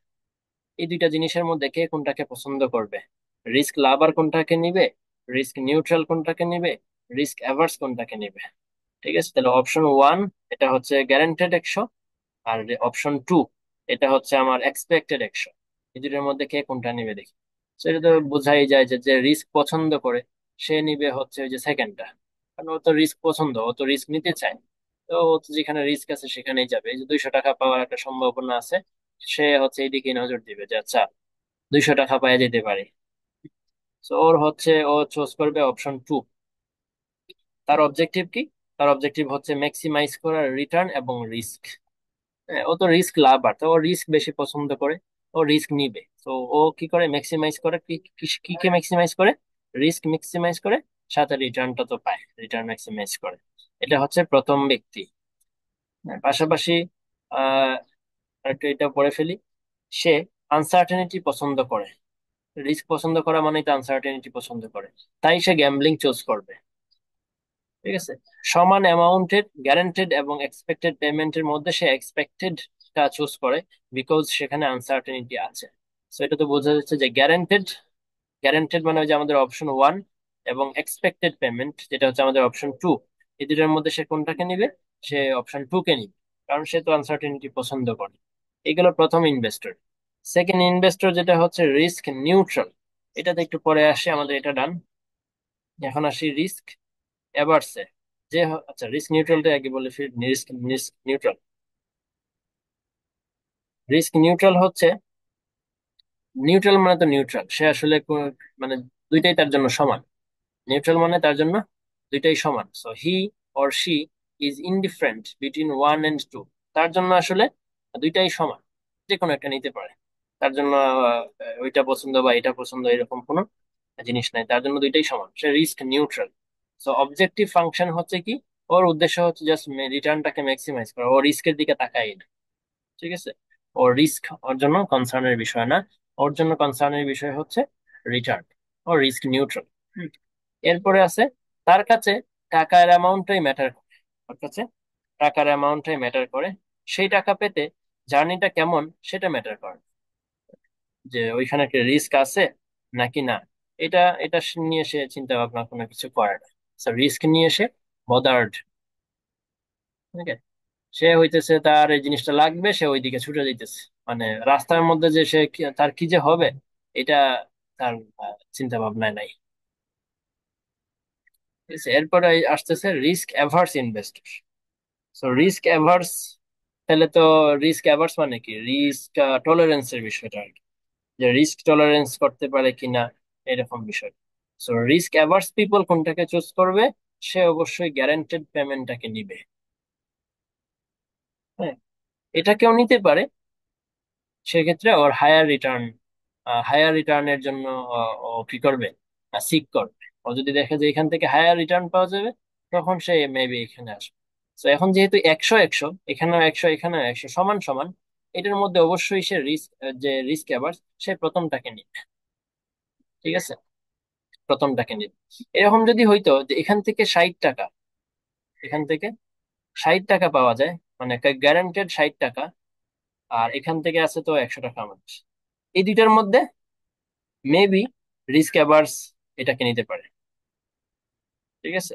এই দুইটা জিনিসের মধ্যে কে কোনটাকে পছন্দ করবে? রিস্ক লাভার কোনটাকে নিবে, রিস্ক নিউট্রাল কোনটাকে নিবে, রিস্ক অ্যাভার্স কোনটাকে নিবে? ঠিক আছে, তাহলে অপশন ওয়ান এটা হচ্ছে গ্যারান্টেড 100, আর অপশন টু এটা হচ্ছে আমার এক্সপেক্টেড 100। এই দুটোর মধ্যে কে কোনটা নিবে দেখি। তো এটা তো বোঝাই যায় যে যে রিস্ক পছন্দ করে সে নিবে হচ্ছে ওই যে সেকেন্ডটা, কারণ ও তো রিস্ক পছন্দ, ও তো রিস্ক নিতে চায়। তো ও তো যেখানে রিস্ক আছে সেখানেই যাবে, এই যে 200 টাকা পাওয়ার একটা সম্ভাবনা আছে, সে হচ্ছে এইদিকে নজর দিবে যে আচ্ছা 200 টাকা পাওয়া যেতে পারে। তো ওর হচ্ছে ও চুজ করবে অপশন টু। তার অবজেক্টিভ কি? তার অবজেক্টিভ হচ্ছে ম্যাক্সিমাইজ করার রিটার্ন এবং রিস্ক। হ্যাঁ, ও তো রিস্ক লাভার, তো ও রিস্ক বেশি পছন্দ করে, ও রিস্ক নিবে। তো ও কি করে ম্যাক্সিমাইজ করে, কি কি কে ম্যাক্সিমাইজ করে? রিস্ক ম্যাক্সিমাইজ করে, সাথে রিটার্নটা তো পায়, রিটার্ন ম্যাক্সিমাইজ করে। এটা হচ্ছে প্রথম ব্যক্তি। হ্যাঁ, পাশাপাশি আহ একটু এটা পড়ে ফেলি, সে আনসার্টেনিটি পছন্দ করে। রিস্ক পছন্দ করা মানে তো আনসার্টেনিটি পছন্দ করে, তাই সে গ্যাম্বলিং চুজ করবে। ঠিক আছে, সমান অ্যামাউন্টের গ্যারান্টেড এবং এক্সপেক্টেড পেমেন্টের মধ্যে সে এক্সপেক্টেড টা চুজ করে, বিকজ সেখানে আনসার্টেনিটি আছে। সো এটা তো বোঝা যাচ্ছে যে গ্যারান্টেড, গ্যারান্টেড মানে ওই যে আমাদের অপশন ওয়ান, এবং এক্সপেক্টেড পেমেন্ট যেটা হচ্ছে আমাদের অপশন টু, এই দুটোর মধ্যে সে কোনটাকে নিবে? সে অপশন টু কে নিবে, কারণ সে তো আনসার্টেনিটি পছন্দ করে। এগুলো প্রথম ইনভেস্টর। সেকেন্ড ইনভেস্টর যেটা হচ্ছে রিস্ক নিউট্রাল, এটাতে একটু পরে আসে, আমাদের এটা ডান। এখন আসি রিস্ক এভার্সে। আচ্ছা, রিস্ক নিউট্রালটা আগে বলে ফির। রিস্ক নিউট্রাল, রিস্ক নিউট্রাল হচ্ছে, নিউট্রাল মানে তো নিউট্রাল, সে আসলে মানে দুইটাই তার জন্য সমান। নিউট্রাল মানে তার জন্য দুইটাই সমান। So he or she is indifferent between one and two. তার জন্য আসলে দুইটাই সমান, যে কোনো একটা নিতে পারে। তার জন্য ওইটা পছন্দ বা এটা পছন্দ এরকম কোনো জিনিস নাই, তার জন্য দুইটাই সমান, সে risk neutral. So objective function হচ্ছে কি, ওর উদ্দেশ্য হচ্ছে জাস্ট রিটার্নটাকে ম্যাক্সিমাইজ করা, ও রিস্কের দিকে তাকাই না। ঠিক আছে, ওর রিস্ক ওর জন্য কনসার্নের বিষয় না, ওর জন্য কনসার্নের বিষয় হচ্ছে রিটার্ন। ও রিস্ক নিউট্রাল। এরপরে আছে, তার কাছে টাকার অ্যামাউন্টটাই ম্যাটার করে। ওর কাছে টাকার অ্যামাউন্টটাই ম্যাটার করে, সেই টাকা পেতে জার্নিটা কেমন সেটা ম্যাটার করে, যে ওইখানে একটা রিস্ক আছে নাকি না। এটা এটা নিয়ে সে চিন্তা ভাবনা কোনো কিছু করে না। রিস্ক নিয়ে সে বদার্ড। ঠিক আছে, সে হইতেছে তার এই জিনিসটা লাগবে, সে ওইদিকে ছুটে যাইতেছে, মানে রাস্তার মধ্যে যে সে তার কি যে হবে, এটা তার চিন্তা ভাবনায় নাই। ঠিক আছে, এরপরে আসতেছে risk averse investor. So risk averse, তাহলে তো রিস্ক অ্যাভার্স মানে কি, রিস্ক টলারেন্সের বিষয়টা আর কি, যে রিস্ক টলারেন্স করতে পারে কিনা, এরকম বিষয়। সো রিস্ক অ্যাভার্স পিপল কোনটাকে চুজ করবে? সে অবশ্যই গ্যারান্টেড পেমেন্টটাকে নিবে। হ্যাঁ, এটা কেউ নিতে পারে, সেক্ষেত্রে ওর হায়ার রিটার্নের জন্য ও কি করবে, সিক করবে। ও যদি দেখে যে এখান থেকে হায়ার রিটার্ন পাওয়া যাবে, তখন সে মেবি এখানে আসবে। তো এখন যেহেতু 100 100, এখানেও 100 এখানেও 100, সমান সমান, এটার মধ্যে অবশ্যই সে রিস্ক, যে রিস্ক অ্যাভার্স, সে প্রথমটাকে নিবে। ঠিক আছে, প্রথমটাকে নিবে। এরকম যদি হইতো যে এখান থেকে 60 টাকা, এখান থেকে 60 টাকা পাওয়া যায়, মানে গ্যারান্টেড 60 টাকা, আর এখান থেকে আছে তো 100 টাকা মানুষ, এই দুইটার মধ্যে মেবি রিস্ক অ্যাভার্স এটাকে নিতে পারে। ঠিক আছে,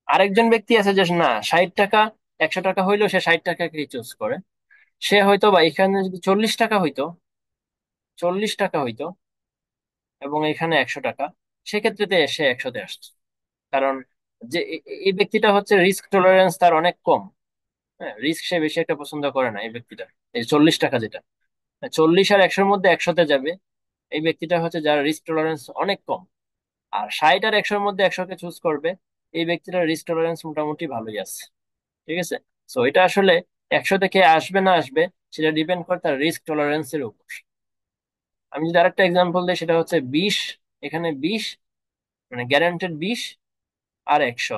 আরেকজন ব্যক্তি আছে যে না, 60 টাকা 100 টাকা হইলেও সে 60 টাকাকে চুজ করে। সে হয়তো বা এখানে যদি 40 টাকা হইতো, 40 টাকা হইতো এবং এখানে 100 টাকা, সেক্ষেত্রে সে 100-তে আসছে। কারণ যে এই ব্যক্তিটা হচ্ছে রিস্ক টলারেন্স তার অনেক কম। হ্যাঁ, রিস্ক সে বেশি একটা পছন্দ করে না এই ব্যক্তিটা। এই 40 টাকা যেটা, 40 আর 100-র মধ্যে 100-তে যাবে, এই ব্যক্তিটা হচ্ছে যার রিস্ক টলারেন্স অনেক কম। আর 60 আর 100-র মধ্যে 100-কে চুজ করবে, এই ব্যক্তিটার রিস্ক টলারেন্স মোটামুটি ভালোই আছে। ঠিক আছে, সো এটা আসলে 100 থেকে আসবে না আসবে, সেটা ডিপেন্ড করে তার রিস্ক টলারেন্সের উপর। আমি যদি আরেকটা এক্সাম্পল দিই, সেটা হচ্ছে 20, এখানে 20, মানে গ্যারান্টেড 20, আর 100,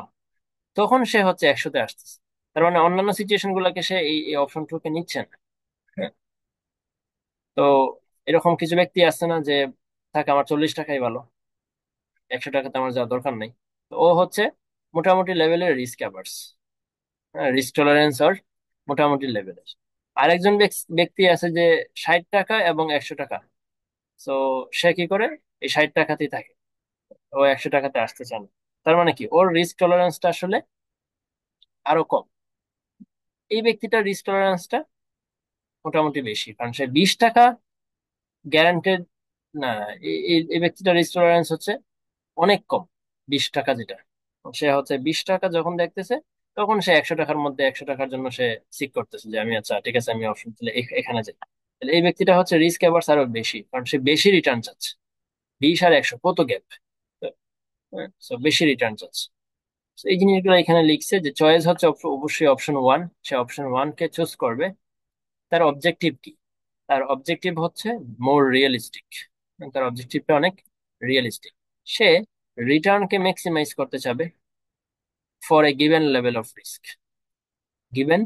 তখন সে হচ্ছে 100-তে আসতেছে। তার মানে অন্যান্য সিচুয়েশন গুলাকে সে এই অপশনটুকে নিচ্ছে না। হ্যাঁ। তো এরকম কিছু ব্যক্তি আছে না যে থাকে আমার 40 টাকাই ভালো, 100 টাকাতে আমার যাওয়ার দরকার নেই। তো ও হচ্ছে মোটামুটি লেভেলের রিস্ক অ্যাভার্স, রিস্ক টলারেন্স ওর মোটামুটি লেভেলের। আরেকজন ব্যক্তি আছে যে 60 টাকা এবং 100 টাকা, তো সে কি করে, এই 60 টাকাতেই থাকে, ও 100 টাকাতে আসতে চান না। তার মানে কি, ওর রিস্ক টলারেন্সটা আসলে আরো কম। এই ব্যক্তিটার রিস্ক টলারেন্সটা মোটামুটি বেশি, কারণ সে 20 টাকা গ্যারান্টেড না। এই ব্যক্তিটার রিস্ক টলারেন্স হচ্ছে অনেক কম। 20 টাকা যেটা, সে হচ্ছে 20 টাকা যখন দেখতেছে, তখন সে 100 টাকার মধ্যে 100 টাকার জন্য সে সিক করতেছে যে আমি আচ্ছা ঠিক আছে আমি অপশন তাহলে এখানে যাই। তাহলে এই ব্যক্তিটা হচ্ছে রিস্ক অ্যাভার্স আরো বেশি, কারণ সে বেশি রিটার্ন চাচ্ছে। 20 আর 100 কত গ্যাপ, বেশি রিটার্ন চাচ্ছে। So, এই জিনিসগুলো এখানে লিখছে যে চয়েস হচ্ছে অবশ্যই অপশন ওয়ান, সে অপশন ওয়ান কে চুজ করবে। তার অবজেক্টিভ কি? তার অবজেক্টিভ হচ্ছে মোর রিয়েলিস্টিক, তার অবজেক্টিভটা অনেক রিয়েলিস্টিক। সে রিটার্নকে ম্যাক্সিমাইজ করতে চাবে for a given level of risk. Given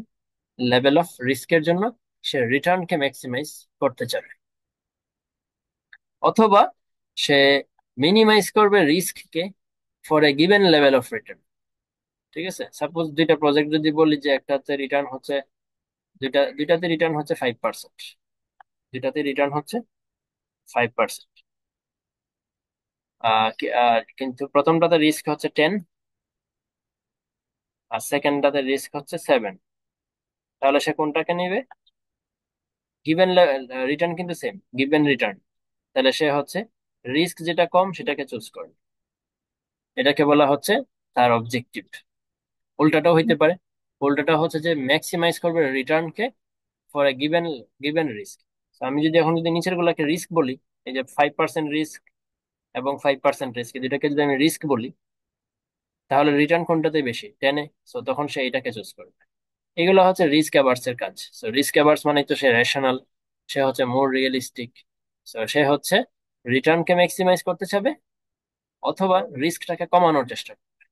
level of রিস্কের জন্য সে রিটার্নকে ম্যাক্সিমাইজ করতে চাবে, অথবা সে মিনিমাইজ করবে রিস্ককে for a given level of return. ঠিক আছে, সাপোজ দুইটা প্রজেক্ট যদি বলি যে একটাতে রিটার্ন হচ্ছে, দুইটাতে রিটার্ন হচ্ছে 5%, দুইটাতে রিটার্ন হচ্ছে 5%। কিন্তু প্রথমটাতে রিস্ক হচ্ছে 10, আর সেকেন্ডটাতে রিস্ক হচ্ছে 7। তাহলে সে কোনটাকে নিবে? গিভেন রিটার্ন কিন্তু সেম, গিভেন রিটার্ন। তাহলে সে হচ্ছে রিস্ক যেটা কম সেটাকে চুজ করবে। এটাকে বলা হচ্ছে তার অবজেক্টিভ। উল্টাটাও হইতে পারে, উল্টাটা হচ্ছে যে ম্যাক্সিমাইজ করবে রিটার্নকে for a given given risk. আমি যদি এখন যদি নিচের গুলাকে রিস্ক বলি, এই যে 5% রিস্ক এবং 5% রিস্ক, দুটাকে যদি আমি রিস্ক বলি, তাহলে রিটার্ন কোনটাতে বেশি? 10-এ। সো তখন সে এটাকে চুজ করবে। এগুলো হচ্ছে রিস্ক অ্যাভার্স এর কাজ। সো রিস্ক অ্যাভার্স মানে তো সে রেশনাল, সে হচ্ছে মোর রিয়েলিস্টিক। সো সে হচ্ছে রিটার্নকে ম্যাক্সিমাইজ করতে চাবে, অথবা রিস্কটাকে কমানোর চেষ্টা করবে।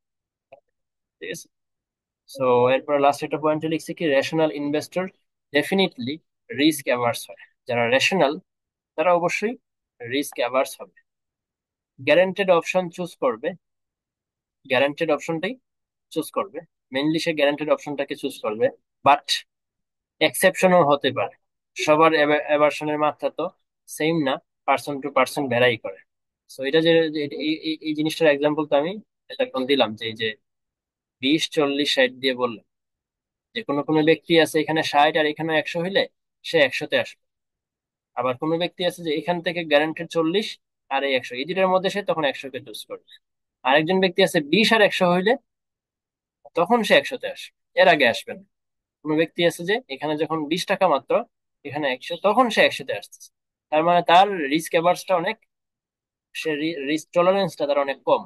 ঠিক আছে। সো এরপর লাস্ট একটা পয়েন্টে লিখছি কি, rational investor definitely risk averse হয়। যারা রেশনাল তারা অবশ্যই রিস্ক অ্যাভার্স হবে। গ্যারান্টেড অপশন চুজ করবে, গ্যারান্টেড অপশনটাই চুজ করবে, মেইনলি সে গ্যারান্টেড অপশনটাকে চুজ করবে। বাট এক্সেপশনও হতে পারে, সবার অ্যাভার্সনের মাত্রা তো সেম না, পার্সন টু পার্সন ভ্যারাই করে। সো এটা যে এই জিনিসটার এক্সাম্পল তো আমি এখন দিলাম, যে এই যে 20, 40, 60 দিয়ে বললাম যে কোনো কোনো ব্যক্তি আছে এখানে 60 আর এখানে 100 হইলে সে 100-তে আসবে। আবার কোনো ব্যক্তি আছে যে এখান থেকে গ্যারান্টেড 40 আর এই 100, এই দুটার মধ্যে সে তখন 100-কে চুজ করবে। আরেকজন ব্যক্তি আছে 20 আর 100 হইলে তখন সে 100-তে আসবে, এর আগে আসবে না। কোনো ব্যক্তি আছে যে এখানে যখন 20 টাকা মাত্র, এখানে 100, তখন সে 100-তে আসতেছে। তার মানে তার রিস্ক অ্যাভার্সটা অনেক, সে রিস্ক টলারেন্সটা তার অনেক কম।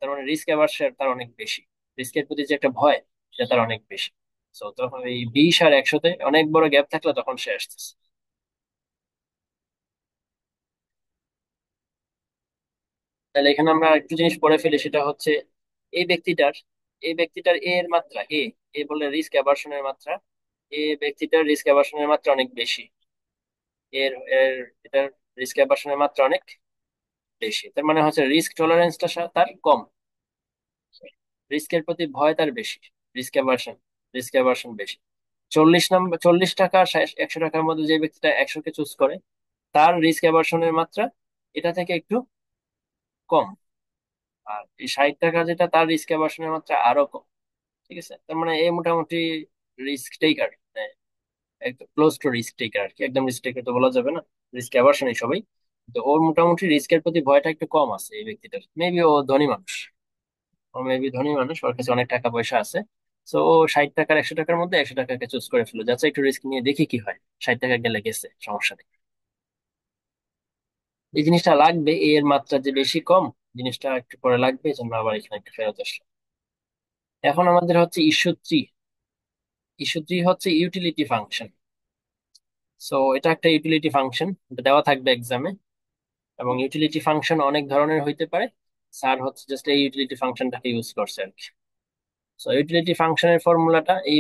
তার মানে রিস্ক অ্যাভার্স তার অনেক বেশি, রিস্কের প্রতি যে একটা ভয় সেটা তার অনেক বেশি। তো তখন এই 20 আর 100-তে অনেক বড় গ্যাপ থাকলে তখন সে আসতেছে। তাহলে এখানে আমরা একটু জিনিস পড়ে ফেলি, সেটা হচ্ছে এই ব্যক্তিটার, এই ব্যক্তিটার এ এর মাত্রা, এ এ বলে রিস্ক অ্যাভার্সনের মাত্রা, এ ব্যক্তিটার রিস্ক অ্যাভার্সনের মাত্রা অনেক বেশি। এর এর এটার রিস্ক অ্যাভার্সনের মাত্রা অনেক বেশি, তার মানে হচ্ছে রিস্ক টলারেন্সটা তার কম, রিস্কের প্রতি ভয় তার বেশি, রিস্ক অ্যাভার্সন, রিস্ক অ্যাভার্সন বেশি। 40 নম্বর, 40 টাকা আর 100 টাকার মধ্যে যে ব্যক্তিটা 100-কে চুজ করে, তার রিস্ক অ্যাভার্সনের মাত্রা এটা থেকে একটু কম। আর এই 60 টাকা যেটা, তার রিস্ক অ্যাভার্সনের মাত্রা আরো কম। ঠিক আছে, তার মানে এই মোটামুটি রিস্ক টেকার, একদম ক্লোজ টু রিস্ক টেকার আর কি, একদম রিস্ক টেকার তো বলা যাবে না, রিস্ক অ্যাভার্সন এই সবাই। তো ওর মোটামুটি রিস্কের প্রতি ভয়টা একটু কম আছে এই ব্যক্তিটার, মেবি ও ধনী মানুষ, ও মেবি ধনী মানুষ, ওর কাছে অনেক টাকা পয়সা আছে। তো ও 60 টাকার 100 টাকার মধ্যে 100 টাকাকে চুজ করে ফেলো, যাচ্ছে একটু রিস্ক নিয়ে দেখি কি হয়, 60 টাকা গেলে গেছে, সমস্যা নেই। এই জিনিসটা লাগবে, এর মাত্রা যে বেশি কম, জিনিসটা একটু পরে লাগবে, এই জন্য আবার এখানে একটু ফেরত আসলাম। এখন আমাদের হচ্ছে ইস্যু 3। ইস্যু 3 হচ্ছে ইউটিলিটি ফাংশন। সো এটা একটা ইউটিলিটি ফাংশন, এটা দেওয়া থাকবে এক্সামে। এবং ইউটিলিটি ফাংশন অনেক ধরনের হইতে পারে। স্যার হচ্ছে জাস্ট এই ইউটিলিটি ফাংশনটাকে ইউজ করছে আর কি। সো ইউটিলিটি ফাংশনের ফর্মুলাটা এই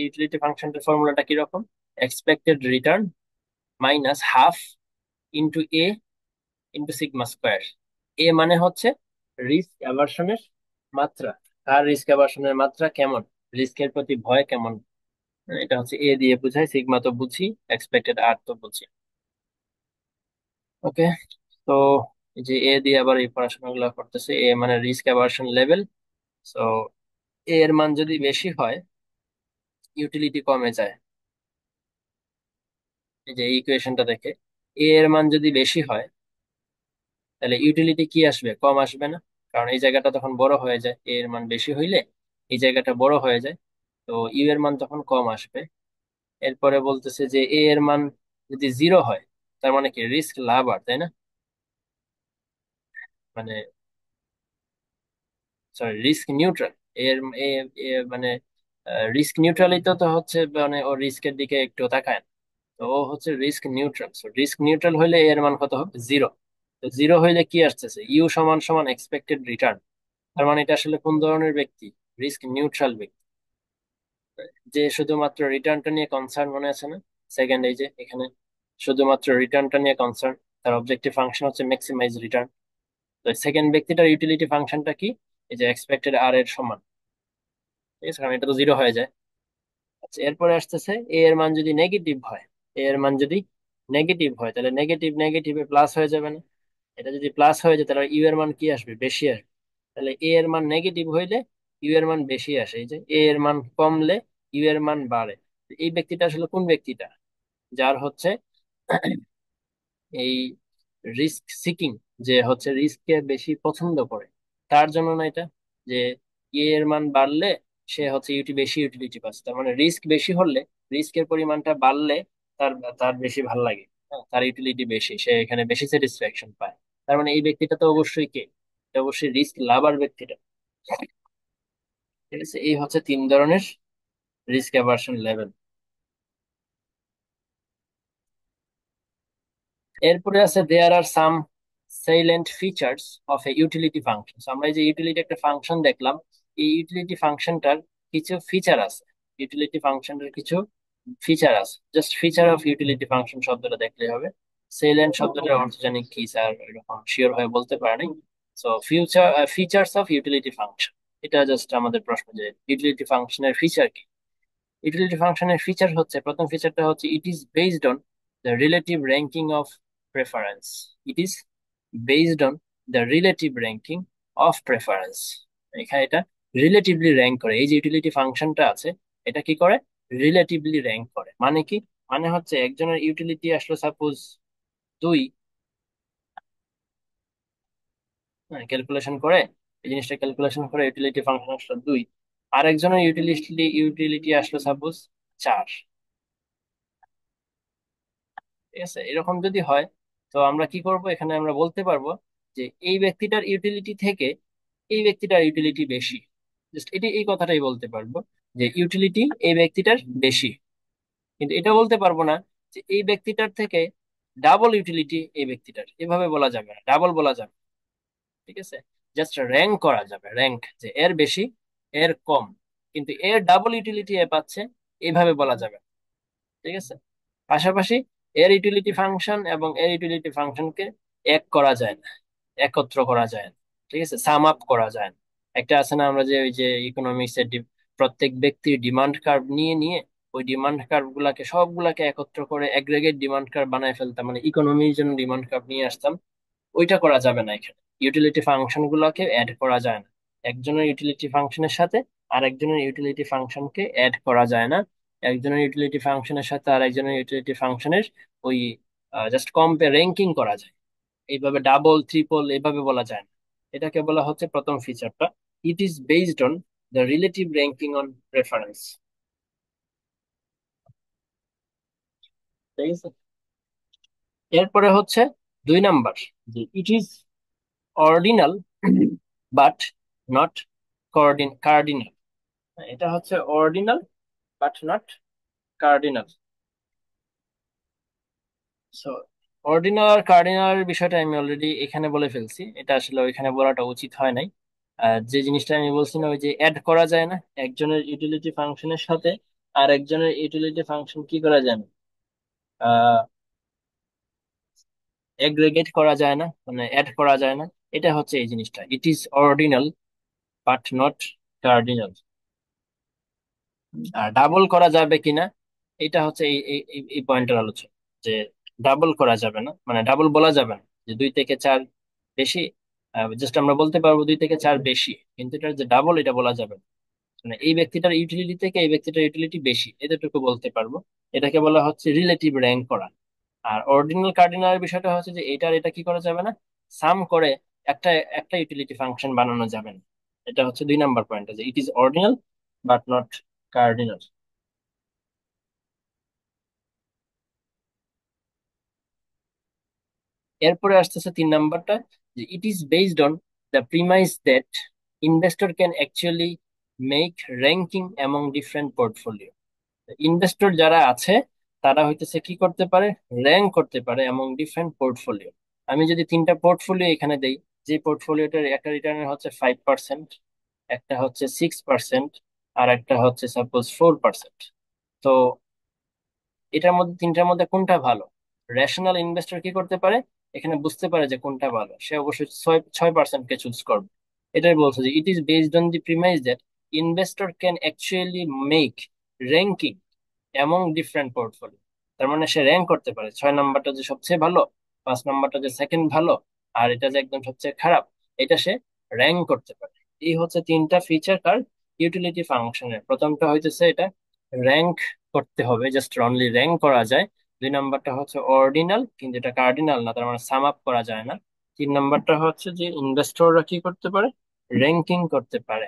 ইউটিলিটি ফাংশনের ফর্মুলাটা কিরকম? Expected return minus half into A into sigma square. A মানে হচ্ছে রিস্ক অ্যাভার্সনের মাত্রা, আর রিস্ক অ্যাভার্সনের মাত্রা কেমন, রিস্কের প্রতি ভয় কেমন, এটা হচ্ছে এ দিয়ে বোঝায়। সিগমা তো বুঝি, এক্সপেক্টেড আর তো বুঝি। ওকে। তো এই যে এ দিয়ে আবার এই পড়াশোনাগুলো করতেছে, এ মানে রিস্ক অ্যাভার্সন লেভেল। সো এ এর মান যদি বেশি হয় ইউটিলিটি কমে যায়। এই যে ইকুয়েশনটা দেখে, এ এর মান যদি বেশি হয় তাহলে ইউটিলিটি কি আসবে? কম আসবে না? কারণ এই জায়গাটা তখন বড় হয়ে যায়, এ এর মান বেশি হইলে এই জায়গাটা বড় হয়ে যায়, তো ইউ এর মান তখন কম আসবে। এরপরে বলতেছে যে এ এর মান যদি জিরো হয় তার মানে কি রিস্ক লাভ, আর তাই না? মানে সরি, রিস্ক নিউট্রাল। এর এ এ মানে রিস্ক নিউট্রালই তো তো হচ্ছে, মানে ও রিস্কের দিকে একটু তাকায় না। তো ও হচ্ছে risk neutral. So risk neutral হইলে এর মান কত হবে? জিরো। তো জিরো হইলে কি আসতেছে? ইউ সমান সমান এক্সপেক্টেড রিটার্ন। তার মানে এটা আসলে কোন ধরনের ব্যক্তি? রিস্ক নিউট্রাল ব্যক্তি, যে শুধুমাত্র রিটার্নটা নিয়ে কনসার্ন, মনে আছে না? সেকেন্ড এই যে এখানে শুধুমাত্র রিটার্নটা নিয়ে কনসার্ন, তার অবজেক্টিভ ফাংশন হচ্ছে ম্যাক্সিমাইজ রিটার্ন। তো সেকেন্ড ব্যক্তিটার ইউটিলিটি ফাংশনটা কি? এই যে এক্সপেক্টেড আর এর সমান। ঠিক আছে, কারণ এটা তো জিরো হয়ে যায়। আচ্ছা, এরপরে আসতেছে এ এর মান যদি নেগেটিভ হয়। এ এর মান যদি নেগেটিভ হয় তাহলে নেগেটিভ নেগেটিভে প্লাস হয়ে যাবে না? এটা যদি প্লাস হয়ে যায় তাহলে ইউ এর মান কি আসবে? বেশি আসবে। তাহলে এ এর মান নেগেটিভ হইলে ইউ এর মান বেশি আসে, এই যে এ এর মান কমলে ইউ এর মান বাড়ে। এই ব্যক্তিটা আসলে কোন ব্যক্তিটা? যার হচ্ছে এই রিস্ক সিকিং, যে হচ্ছে রিস্ককে বেশি পছন্দ করে, তার জন্য না এটা? যে এর মান বাড়লে সে হচ্ছে বেশি ইউটিলিটি পাচ্ছে, তার মানে রিস্ক বেশি হলে, রিস্কের পরিমাণটা বাড়লে তার তার বেশি ভাল লাগে। হ্যাঁ, তার ইউটিলিটি বেশি, সে এখানে বেশি স্যাটিসফ্যাকশন পায়। তার মানে এই ব্যক্তিটা তো অবশ্যই কে? এটা অবশ্যই রিস্ক লাভার ব্যক্তিটা। ঠিক আছে, এই হচ্ছে তিন ধরনের রিস্ক অ্যাভার্সন লেভেল। এরপরে আছে there are some salient features of a utility function. আমরা এই যে ইউটিলিটি একটা ফাংশন দেখলাম, এই ইউটিলিটি ফাংশনটার কিছু ফিচার আছে। ইউটিলিটি ফাংশনের কিছু ফিচার আছে, just feature of utility function শব্দটা দেখলে হবে। সাইলেন্ট শব্দটার অর্থ জানি কি স্যার, এরকম শিওর হয়ে বলতে পারেনি। So future features of utility function, এটা জাস্ট আমাদের প্রশ্ন যে ইউটিলিটি ফাংশনের ফিচার কি। ইউটিলিটি ফাংশনের ফিচার হচ্ছে, প্রথম ফিচারটা হচ্ছে ইট is based on the relative ranking of preference. It is based on the relative ranking of preference. এখানে এটা রিলেটিভলি র্যাঙ্ক করে। এই যে ইউটিলিটি ফাংশনটা আছে, এটা কি করে? রিলেটিভলি র্যাঙ্ক করে। মানে কি? মানে হচ্ছে একজনের ইউটিলিটি আসলো সাপোজ 2, ক্যালকুলেশন করে, এই জিনিসটা ক্যালকুলেশন করে ইউটিলিটি ফাংশন আসলো 2। আরেকজনের ইউটিলিটি ইউটিলিটি আসলো সাপোজ 4। ঠিক আছে, এরকম যদি হয় তো আমরা কি করব? এখানে আমরা বলতে পারবো যে এই ব্যক্তিটার ইউটিলিটি থেকে এই ব্যক্তিটার ইউটিলিটি বেশি। জাস্ট এটি, এই কথাটাই বলতে পারবো যে ইউটিলিটি এই ব্যক্তিটার বেশি। কিন্তু এটা বলতে পারবো না যে এই ব্যক্তিটার থেকে ডাবল ইউটিলিটি এই ব্যক্তিটার, এভাবে বলা যাবে না, ডাবল বলা যাবে। ঠিক আছে, জাস্ট র্যাঙ্ক করা যাবে, র্যাঙ্ক, যে এর বেশি এর কম, কিন্তু এর ডাবল ইউটিলিটি এ পাচ্ছে, এইভাবে বলা যাবে। ঠিক আছে, পাশাপাশি এর ইউটিলিটি ফাংশন এবং এর ইউটিলিটি ফাংশনকে এক করা যায় না, একত্র করা যায় না। ঠিক আছে, সাম আপ করা যায় না। একটা আছে না, আমরা যে ওই যে ইকোনমিক্স এর প্রত্যেক ব্যক্তির ডিমান্ড কার্ভ নিয়ে নিয়ে ওই ডিমান্ড কার্ভ গুলাকে সবগুলাকে একত্র করে এগ্রিগেট ডিমান্ড কার্ভ বানায় ফেলতাম, মানে ইকোনমির জন্য ডিমান্ড কার্ভ নিয়ে আসতাম। ওইটা করা যাবে না এখানে। ইউটিলিটি ফাংশন গুলোকে অ্যাড করা যায় না, একজনের ইউটিলিটি ফাংশনের সাথে আর একজনের ইউটিলিটি ফাংশনকে অ্যাড করা যায় না। একজনের ইউটিলিটি ফাংশনের সাথে আর একজনের ইউটিলিটি ফাংশনের ওই জাস্ট কম্পেয়ার র্যাঙ্কিং করা যায়, এইভাবে ডাবল ট্রিপল এভাবে বলা যায় না। এটাকে বলা হচ্ছে প্রথম ফিচারটা, it is based on the relative ranking on preference. ঠিক আছে, এরপরে হচ্ছে 2 নাম্বার, যে it is ordinal but not cardinal. এটা হচ্ছে ordinal but not cardinal. Ordinal আর কার্ডিনাল বিষয়টা আমি অলরেডি এখানে বলে ফেলছি, এটা আসলে ওইখানে বলাটা উচিত হয় নাই। যে জিনিসটা আমি বলছি না, ওই যে অ্যাড করা যায় না একজনের ইউটিলিটি ফাংশনের সাথে আর একজনের ইউটিলিটি ফাংশন কি করা যায় না, এগ্রিগেট করা যায় না, মানে অ্যাড করা যায় না। এটা হচ্ছে এই জিনিসটা, it is ordinal but not cardinal. আর ডাবল করা যাবে কিনা, এটা হচ্ছে এই পয়েন্টের আলোচনা, যে ডাবল করা যাবে না, মানে ডাবল বলা যাবে না যে 2 থেকে 4 বেশি। জাস্ট আমরা বলতে পারবো 2 থেকে 4 বেশি, কিন্তু এটা যে ডাবল এটা বলা যাবে না। মানে এই ব্যক্তিটার ইউটিলিটি থেকে এই ব্যক্তিটার ইউটিলিটি বেশি, এতটুকু বলতে পারবো। এটাকে বলা হচ্ছে রিলেটিভ র্যাঙ্ক করা। আর অর্ডিনাল কার্ডিনাল বিষয়টা হচ্ছে যে এটার এটা কি করা যাবে না, সাম করে একটা একটা ইউটিলিটি ফাংশন বানানো যাবে না। এটা হচ্ছে 2 নাম্বার পয়েন্ট, যে it is ordinal but not cardinal. এরপরে আসতেছে 3 নাম্বারটা, যে it is based on the premise that investor can actually make ranking among different portfolio. Investor যারা আছে তারা হইতেছে কি করতে পারে, র্যাঙ্ক করতে পারে এমন ডিফারেন্ট পোর্টফোলিও। আমি যদি 3টা পোর্টফোলিও এখানে দেই, যে পোর্টফোলিওটার একটা রিটার্নের হচ্ছে 5%, একটা হচ্ছে 6%, আর একটা হচ্ছে সাপোজ 4%। তো এটার মধ্যে 3টার মধ্যে কোনটা ভালো, রেশনাল ইনভেস্টর কি করতে পারে, এখানে বুঝতে পারে যে কোনটা ভালো, সে অবশ্যই 6% কে চুজ করবে। এটাই বলছে যে it is based on the premise that investor can actually make ranking among different portfolio. তার মানে সে র্যাঙ্ক করতে পারে 6 নাম্বারটা যে সবচেয়ে ভালো, 5 নাম্বারটা যে সেকেন্ড ভালো, আর এটা যে একদম সবচেয়ে খারাপ, এটা সে র্যাঙ্ক করতে পারে। এই হচ্ছে 3টা ফিচার কার ইউটিলিটি ফাংশনের। প্রথমটা হইতেছে এটা র্যাঙ্ক করতে হবে, জাস্ট অনলি র্যাঙ্ক করা যায়। 2 নাম্বারটা হচ্ছে অর্ডিনাল, কিন্তু এটা কার্ডিনাল না, তার মানে সাম আপ করা যায় না। 3 নাম্বারটা হচ্ছে যে ইনভেস্টররা কি করতে পারে, র্যাঙ্কিং করতে পারে।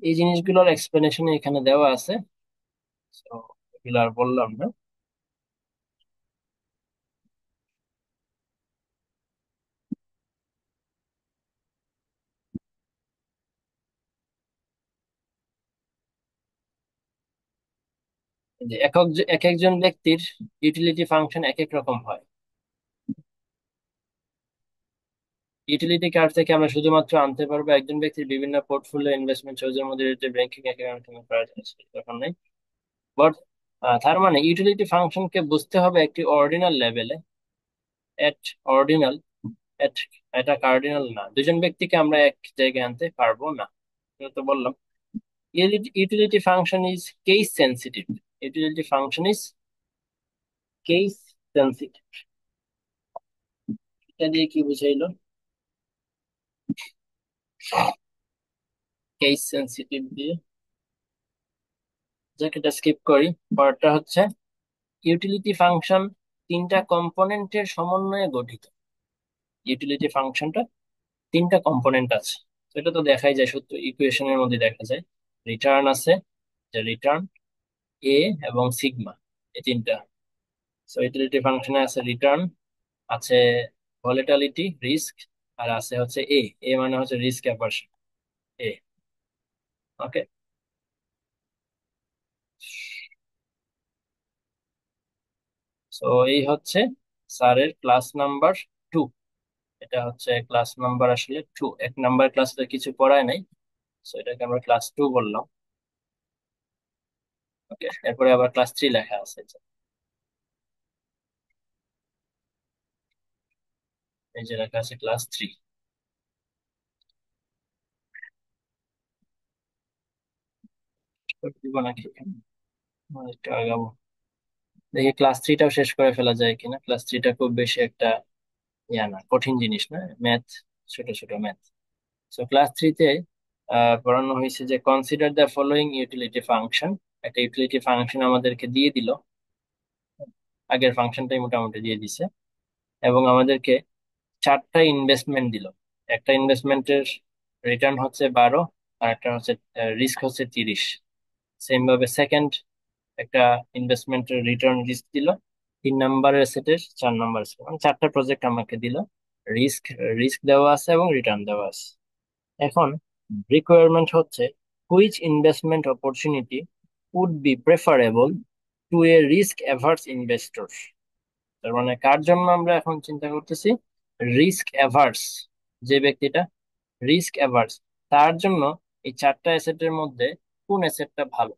এই জিনিসগুলোর এক্সপ্লেনেশন এখানে দেওয়া আছে, তো এগুলো আর বললাম না। যে এক একজন ব্যক্তির ইউটিলিটি ফাংশন এক এক রকম হয়। ইউটিলিটি কার্ড থেকে আমরা শুধুমাত্র আনতে পারবো একজন ব্যক্তির বিভিন্ন পোর্টফোলিও ইনভেস্টমেন্ট চয়েসের মধ্যে রিলেটেড ব্যাংকিং অ্যাকাউন্ট করা যায় তখন নেই। বাট তার মানে ইউটিলিটি ফাংশনকে বুঝতে হবে একটি অর্ডিনাল লেভেলে, এট অর্ডিনাল, এট এটা কার্ডিনাল না। দুজন ব্যক্তিকে আমরা এক জায়গায় আনতে পারবো না, এটা তো বললাম। Utility function is case sensitive. Utility function is case sensitive. এটা দিয়ে কি বুঝাইলো, কেস সেন্সিটিভ দিয়ে, যাকে এটা স্কিপ করি। পরেরটা হচ্ছে ইউটিলিটি ফাংশন 3টা কম্পোনেন্টের সমন্বয়ে গঠিত। ইউটিলিটি ফাংশনটা 3টা কম্পোনেন্ট আছে, তো এটা তো দেখাই যায়, সত্য ইকুয়েশনের মধ্যে দেখা যায়। রিটার্ন আছে, যে রিটার্ন এ এবং সিগমা, এই 3টা। সো ইউটিলিটি ফাংশনে আছে রিটার্ন, আছে ভলেটিলিটি রিস্ক, আর আছে হচ্ছে এ। এ মানে হচ্ছে রিস্ক অ্যাভারশন, এ। ওকে। সো এই হচ্ছে স্যারের ক্লাস নাম্বার 2। এটা হচ্ছে ক্লাস নাম্বার আসলে 2, 1 নাম্বার ক্লাসে কিছু পড়ায় নাই, সো এটাকে আমরা ক্লাস 2 বললাম। ওকে, এরপরে আবার ক্লাস 3 লেখা আছে, এই যে লেখা আছে ক্লাস 3। দিব নাকি এখানে? একটু আগাবো, দেখি ক্লাস 3টাও শেষ করে ফেলা যায় কিনা। ক্লাস 3টা খুব বেশি একটা ইয়া না, কঠিন জিনিস না, ম্যাথ, ছোট ছোট ম্যাথ। সো ক্লাস 3তে পড়ানো হয়েছে যে consider the following utility function. একটা ইউটিলিটি ফাংশন আমাদেরকে দিয়ে দিল, আগের ফাংশনটাই মোটামুটি দিয়ে দিছে, এবং আমাদেরকে 4টা ইনভেস্টমেন্ট দিল। একটা ইনভেস্টমেন্টের রিটার্ন হচ্ছে 12, আর একটা হচ্ছে রিস্ক হচ্ছে 30। সেম ভাবে সেকেন্ড একটা ইনভেস্টমেন্টের রিটার্ন রিস্ক দিল 3 নাম্বারের সেটের, 4 নাম্বার সেট, মানে 4টা প্রজেক্ট আমাকে দিল। রিস্ক রিস্ক দেওয়া আছে এবং রিটার্ন দেওয়া আছে। এখন রিকোয়ারমেন্ট হচ্ছে which investment opportunity would be preferable to a risk averse investor. তার মানে কার জন্য আমরা এখন চিন্তা করতেছি? রিস্ক অ্যাভার্স যে ব্যক্তিটা, রিস্ক অ্যাভার্স, তার জন্য এই চারটা অ্যাসেটের মধ্যে কোন অ্যাসেটটা ভালো?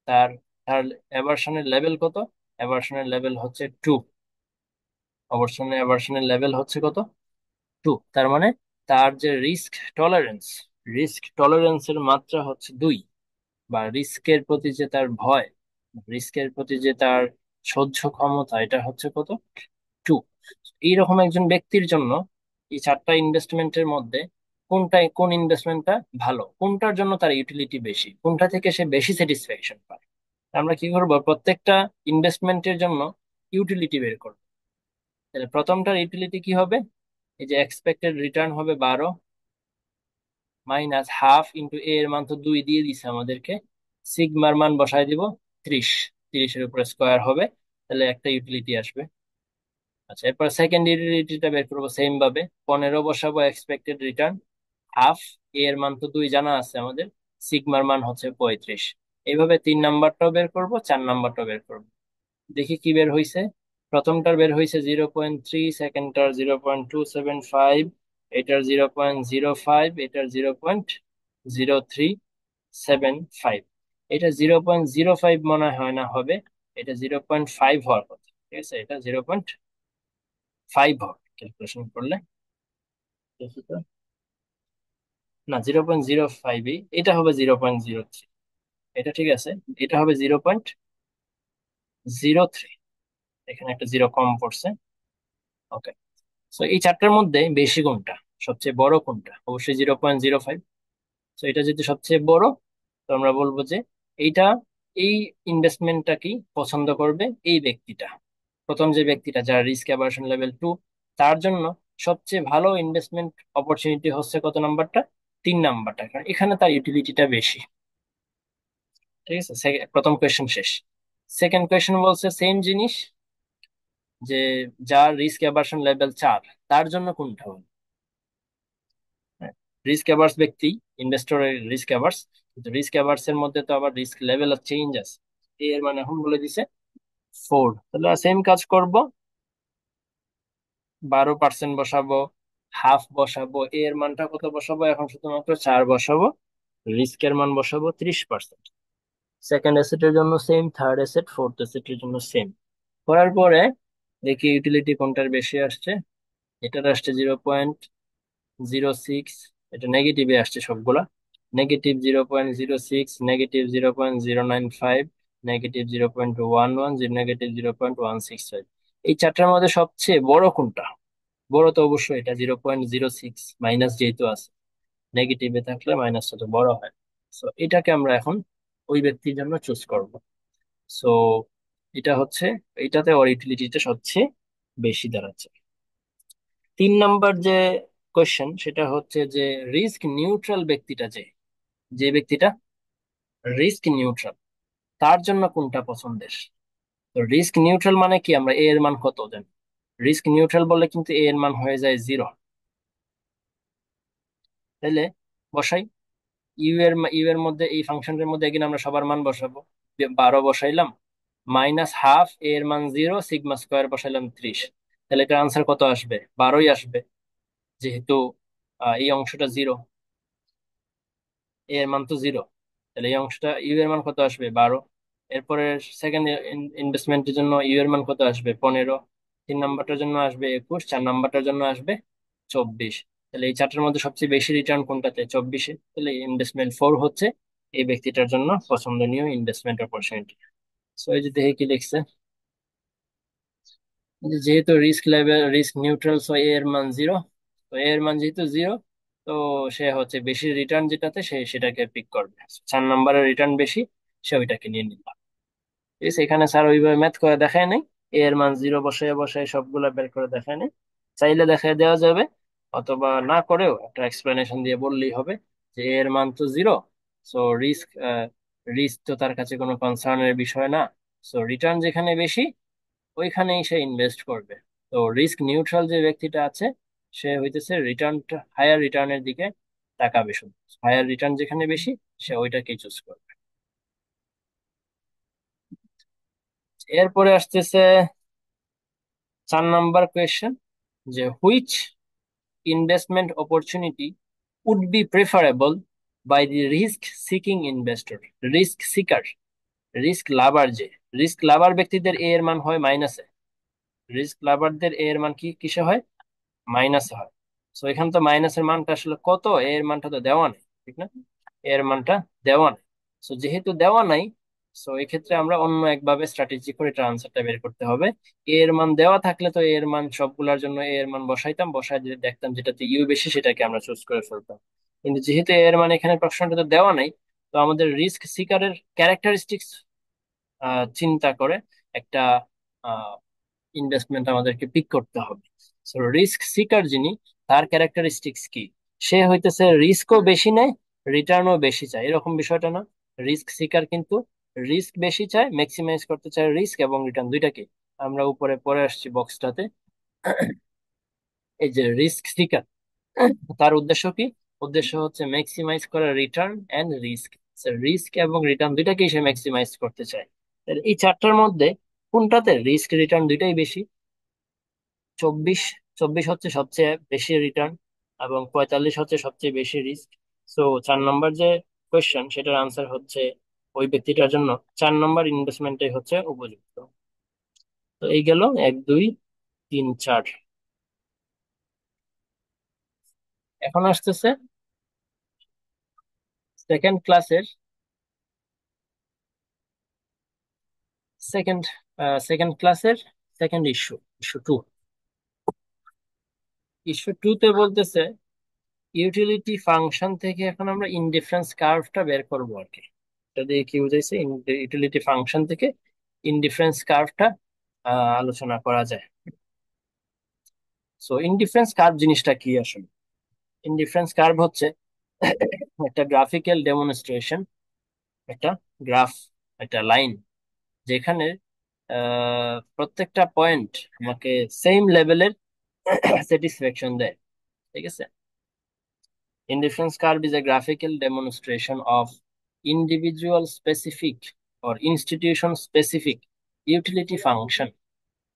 তার তার অ্যাভার্সনের লেভেল কত? অ্যাভার্সনের লেভেল হচ্ছে 2। অ্যাভার্সনের লেভেল হচ্ছে কত? 2। তার মানে তার যে রিস্ক টলারেন্সের মাত্রা হচ্ছে 2, বা রিস্কের প্রতি যে তার ভয়, রিস্কের প্রতি যে তার সহ্য ক্ষমতা, এটা হচ্ছে কত? 2। এইরকম একজন ব্যক্তির জন্য এই চারটা ইনভেস্টমেন্টের মধ্যে কোন ইনভেস্টমেন্টটা ভালো, কোনটার জন্য তার ইউটিলিটি বেশি, কোনটা থেকে সে বেশি স্যাটিসফ্যাকশন পায়? আমরা কি করব? প্রত্যেকটা ইনভেস্টমেন্টের জন্য ইউটিলিটি বের করব। তাহলে প্রথমটার ইউটিলিটি কি হবে? এই যে এক্সপেক্টেড রিটার্ন হবে 12 মাইনাস হাফ ইন্টু এ এর মান তো 2 দিয়ে দিছে আমাদেরকে, সিগমার মান বসায় দিব 30, 30-এর উপরে স্কোয়ার হবে, তাহলে একটা ইউটিলিটি আসবে। আচ্ছা, এরপর সেকেন্ড ইউটিলিটিটা বের করবো সেম ভাবে, 15 বসাবো এক্সপেক্টেড রিটার্ন, হাফ এ এর মান তো 2 জানা আছে আমাদের, সিগমার মান হচ্ছে 35। এইভাবে 3 নাম্বারটাও বের করব, 4 নাম্বারটাও বের করব। দেখি কি বের হয়েছে। প্রথমটার বের হয়েছে 0.3, সেকেন্ডটার 0.275, এটার 0.05, এটার 0.0375। এটা 0.05 মনে হয় না হবে, এটা 0.5 হওয়ার কথা। ঠিক আছে, এটা 0.5 হবে ক্যালকুলেশন করলে। দেখি তো, না 0.05, এটা হবে 0.03। এটা ঠিক আছে, এটা হবে 0.03। এখানে একটা জিরো কম পড়ছে। ওকে। তো এই চারটার মধ্যে বেশি কোনটা, সবচেয়ে বড় কোনটা? অবশ্যই 0.05। তো এটা যদি সবচেয়ে বড়, তো আমরা বলবো যে এইটা, এই ইনভেস্টমেন্টটা কি পছন্দ করবে এই ব্যক্তিটা, প্রথম যে ব্যক্তিটা যার রিস্ক অ্যাভার্সন লেভেল 2, তার জন্য সবচেয়ে ভালো ইনভেস্টমেন্ট অপরচুনিটি হচ্ছে কত নাম্বারটা? 3 নাম্বারটা, কারণ এখানে তার ইউটিলিটিটা বেশি। ঠিক আছে, প্রথম কোয়েশ্চেন শেষ। সেকেন্ড কোয়েশ্চেন বলছে সেম জিনিস, যে যার রিস্ক অ্যাভার্সন লেভেল 4, তার জন্য কোনটা ভালো? রিস্ক অ্যাভার্স ব্যক্তি, ইনভেস্টরের রিস্ক অ্যাভার্স, কিন্তু রিস্ক অ্যাভার্স এর মধ্যে তো আবার রিস্ক লেভেল চেঞ্জ আছে। এর মানে এখন বলে দিছে 4, তাহলে সেম কাজ করব, 12% বসাবো, হাফ বসাবো, এর মানটা কত বসাবো? এখন শুধুমাত্র 4 বসাবো, রিস্কের মান বসাবো 30%। সেকেন্ড অ্যাসেটের জন্য সেম, থার্ড অ্যাসেট, ফোর্থ অ্যাসেটের জন্য সেম। করার পরে দেখি ইউটিলিটি কোনটার বেশি আসছে। এটার আসছে 0.06, এটা নেগেটিভে আসছে সবগুলা। -0.06, -0.095, -0.11, -0.165। এই চারটার মধ্যে সবচেয়ে বড় কোনটা? বড় তো অবশ্যই এটা, 0.06, মাইনাস যেহেতু আছে, নেগেটিভে থাকলে মাইনাসটা তো বড় হয়। সো এটাকে আমরা এখন ওই ব্যক্তির জন্য চুজ করব। সো এটা হচ্ছে, এটাতে ওর ইউটিলিটিটা সবচেয়ে বেশি দাঁড়াচ্ছে। 3 নাম্বার যে কোয়েশ্চেন, সেটা হচ্ছে যে রিস্ক নিউট্রাল ব্যক্তিটা, যে যে ব্যক্তিটা রিস্ক নিউট্রাল, তার জন্য কোনটা পছন্দের? তো রিস্ক নিউট্রাল মানে কি? আমরা এ এর মান কত জানি? রিস্ক নিউট্রাল বললে কিন্তু এ এর মান হয়ে যায় 0। তাহলে বসাই, ইউ এর মধ্যে, এই ফাংশনের মধ্যে এখানে আমরা সবার মান বসাবো। 12 বসাইলাম, মাইনাস হাফ এর মান 0, সিগমা স্কোয়ার বসাইলাম 30। তাহলে এটার আনসার কত আসবে? 12ই আসবে, যেহেতু এই অংশটা 0, এর মান তো 0। তাহলে এই অংশটা, ইউ এর মান কত আসবে? 12। এরপরে সেকেন্ড ইনভেস্টমেন্টের জন্য ইউ এর মান কত আসবে? 15। 3 নাম্বারটার জন্য আসবে 21, 4 নাম্বারটার জন্য আসবে 24। তাহলে এই চারটার মধ্যে সবচেয়ে বেশি রিটার্ন কোনটাতে? 24-এ। তাহলে ইনভেস্টমেন্ট 4 হচ্ছে এই ব্যক্তিটার জন্য পছন্দনীয় ইনভেস্টমেন্ট অপরচুনিটি। সো এই যে দেখে কি লিখছে, যেহেতু risk level risk neutral, so এর মান 0। তো এর মান যেহেতু 0, তো সে হচ্ছে বেশি রিটার্ন যেটাতে, সে সেটাকে পিক করবে। 4 নাম্বারের রিটার্ন বেশি, সে ওইটাকে নিয়ে নিল। ঠিক আছে, এখানে স্যার ওইভাবে ম্যাথ করে দেখায় নাই, এর মান 0 বসায় বসায় সবগুলা বের করে দেখায় নাই। চাইলে দেখায় দেওয়া যাবে, অথবা না করেও একটা এক্সপ্লেনেশন দিয়ে বললেই হবে যে এর মান তো 0, সো রিস্ক রিস্ক তো তার কাছে কোনো কনসার্নের বিষয় না, সো রিটার্ন যেখানে বেশি ওইখানেই সে ইনভেস্ট করবে। তো রিস্ক নিউট্রাল যে ব্যক্তিটা আছে, সে হইতেছে রিটার্নটা, হায়ার রিটার্নের দিকে তাকাবে শুধু। হায়ার রিটার্ন যেখানে বেশি, সে ওইটাকেই চুজ করবে। এরপরে আসতেছে 4 নাম্বার কোয়েশ্চেন, যে which investment opportunity would be preferable by the risk seeking investor. Risk seeker, risk lover, যে রিস্ক লাভার ব্যক্তিদের এ এর মান হয় মাইনাসে। রিস্ক লাভারদের এ এর মান কি কিসে হয়? মাইনাসে হয়। সো এখানে তো মাইনাসের মানটা আসলে কত, এ এর মানটা তো দেওয়া নেই, ঠিক না? এ এর মানটা দেওয়া নেই। সো যেহেতু দেওয়া নাই, সো এক্ষেত্রে আমরা অন্য একভাবে স্ট্র্যাটেজি করে ট্রান্সফারটা বের করতে হবে। এ এর মান দেওয়া থাকলে তো এ এর মান সবগুলোর জন্য এ এর মান বসাইতাম, বসাই দিয়ে দেখতাম যেটাতে ইউ বেশি সেটাকে আমরা চুজ করে ফেলতাম। কিন্তু যেহেতু এ এর মান এখানে প্রশ্নটা তো দেওয়া নাই, তো আমাদের রিস্ক সিকারের ক্যারেক্টারিস্টিক্স চিন্তা করে একটা ইনভেস্টমেন্ট আমাদেরকে পিক করতে হবে। সো রিস্ক সিকার যিনি, তার ক্যারেক্টারিস্টিক্স কি? সে হইতেছে রিস্কও বেশি নেয়, রিটার্নও বেশি চায়, এরকম বিষয়টা না? রিস্ক সিকার কিন্তু রিস্ক বেশি চায়, ম্যাক্সিমাইজ করতে চায় রিস্ক এবং রিটার্ন দুইটাকে। আমরা উপরে পড়ে আসছি বক্সটাতে, এই যে রিস্ক সিকার, তার উদ্দেশ্য কি? উদ্দেশ্য হচ্ছে ম্যাক্সিমাইজ করা রিটার্ন এন্ড রিস্ক। রিস্ক এবং রিটার্ন দুইটাকেই সে ম্যাক্সিমাইজ করতে চায়। তাহলে এই চারটার মধ্যে কোনটাতে রিস্ক রিটার্ন দুইটাই বেশি? 24, 24 হচ্ছে সবচেয়ে বেশি রিটার্ন, এবং 45 হচ্ছে সবচেয়ে বেশি রিস্ক। সো 4 নম্বর যে কোয়েশ্চেন, সেটার আনসার হচ্ছে ওই ব্যক্তিটার জন্য 4 নম্বর ইনভেস্টমেন্টটাই হচ্ছে উপযুক্ত। তো এই গেল 1 2 3 4। এখন আসতেছে সেকেন্ড ক্লাসের সেকেন্ড সেকেন্ড ক্লাসের সেকেন্ড ইস্যু, ইস্যু 2। ইস্যু 2 তে বলতেছে ইউটিলিটি ফাংশন থেকে এখন আমরা ইনডিফারেন্স কার্ভটা বের করবো আর কি। এটা দিয়ে কি বুঝাইছে? ইউটিলিটি ফাংশন থেকে ইনডিফারেন্স কার্ভটা আলোচনা করা যায়। সো ইনডিফারেন্স কার্ভ জিনিসটা কি আসলে? ইনডিফারেন্স কার্ভ হচ্ছে একটা গ্রাফিক্যাল ডেমনস্ট্রেশন, একটা গ্রাফ, একটা লাইন, যেখানে প্রত্যেকটা পয়েন্ট আমাকে সেম লেভেলের স্যাটিসফ্যাকশন দেয়, ঠিক আছে? Indifference curve is a graphical demonstration of individual specific or institution specific utility function.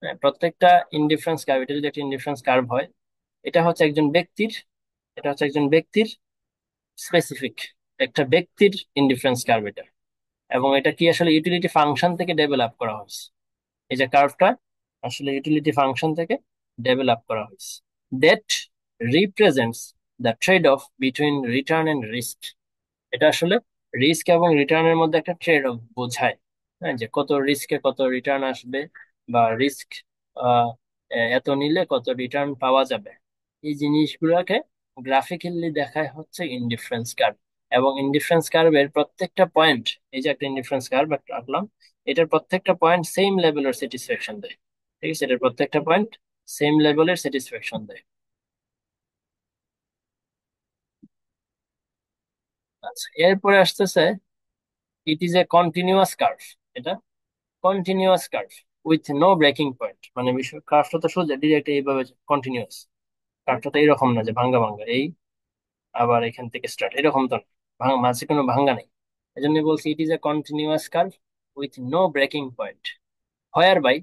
হ্যাঁ, প্রত্যেকটা ইনডিফারেন্স কার্ভ, এটা যদি একটা ইনডিফারেন্স কার্ভ হয়, এটা হচ্ছে একজন ব্যক্তির, এটা হচ্ছে একজন ব্যক্তির স্পেসিফিক, একটা ব্যক্তির ইনডিফারেন্স কার্ভ এটা। এবং এটা কি আসলে ইউটিলিটি ফাংশন থেকে ডেভেলপ করা হয়েছে। এই যে কার্ভটা আসলে ইউটিলিটি ফাংশন থেকে ডেভেলপ করা হয়েছে, that represents the trade off between return and risk. এটা আসলে রিস্ক এবং রিটার্নের মধ্যে একটা ট্রেড অফ বোঝায়। হ্যাঁ, যে কত রিস্কে কত রিটার্ন আসবে, বা রিস্ক এত নিলে কত রিটার্ন পাওয়া যাবে। এই জিনিসগুলোকে গ্রাফিক্যালি দেখায় হচ্ছে ইনডিফারেন্স কার্ভ। এবং ইনডিফারেন্স কার্ভের প্রত্যেকটা পয়েন্ট, এই যে একটা ইনডিফারেন্স কার্ভ আঁকলাম, এটার প্রত্যেকটা পয়েন্ট সেম লেভেলের স্যাটিসফ্যাকশন দেয়, ঠিক আছে? এটার প্রত্যেকটা পয়েন্ট সেম লেভেলের স্যাটিসফ্যাকশন দেয়। আচ্ছা, এরপরে আসতেছে it is a continuous curve. এটা continuous curve with no breaking point, মানে বিষয় কার্ভটা তো সোজা ডিরেক্ট এইভাবে কন্টিনিউয়াস। কার্ভটা তো এরকম না যে ভাঙ্গা ভাঙ্গা, এই আবার এখান থেকে স্টার্ট, এরকম তো না, মাঝে কোনো ভাঙ্গা নেই। এই জন্য বলছি it is a continuous curve with no breaking point, whereby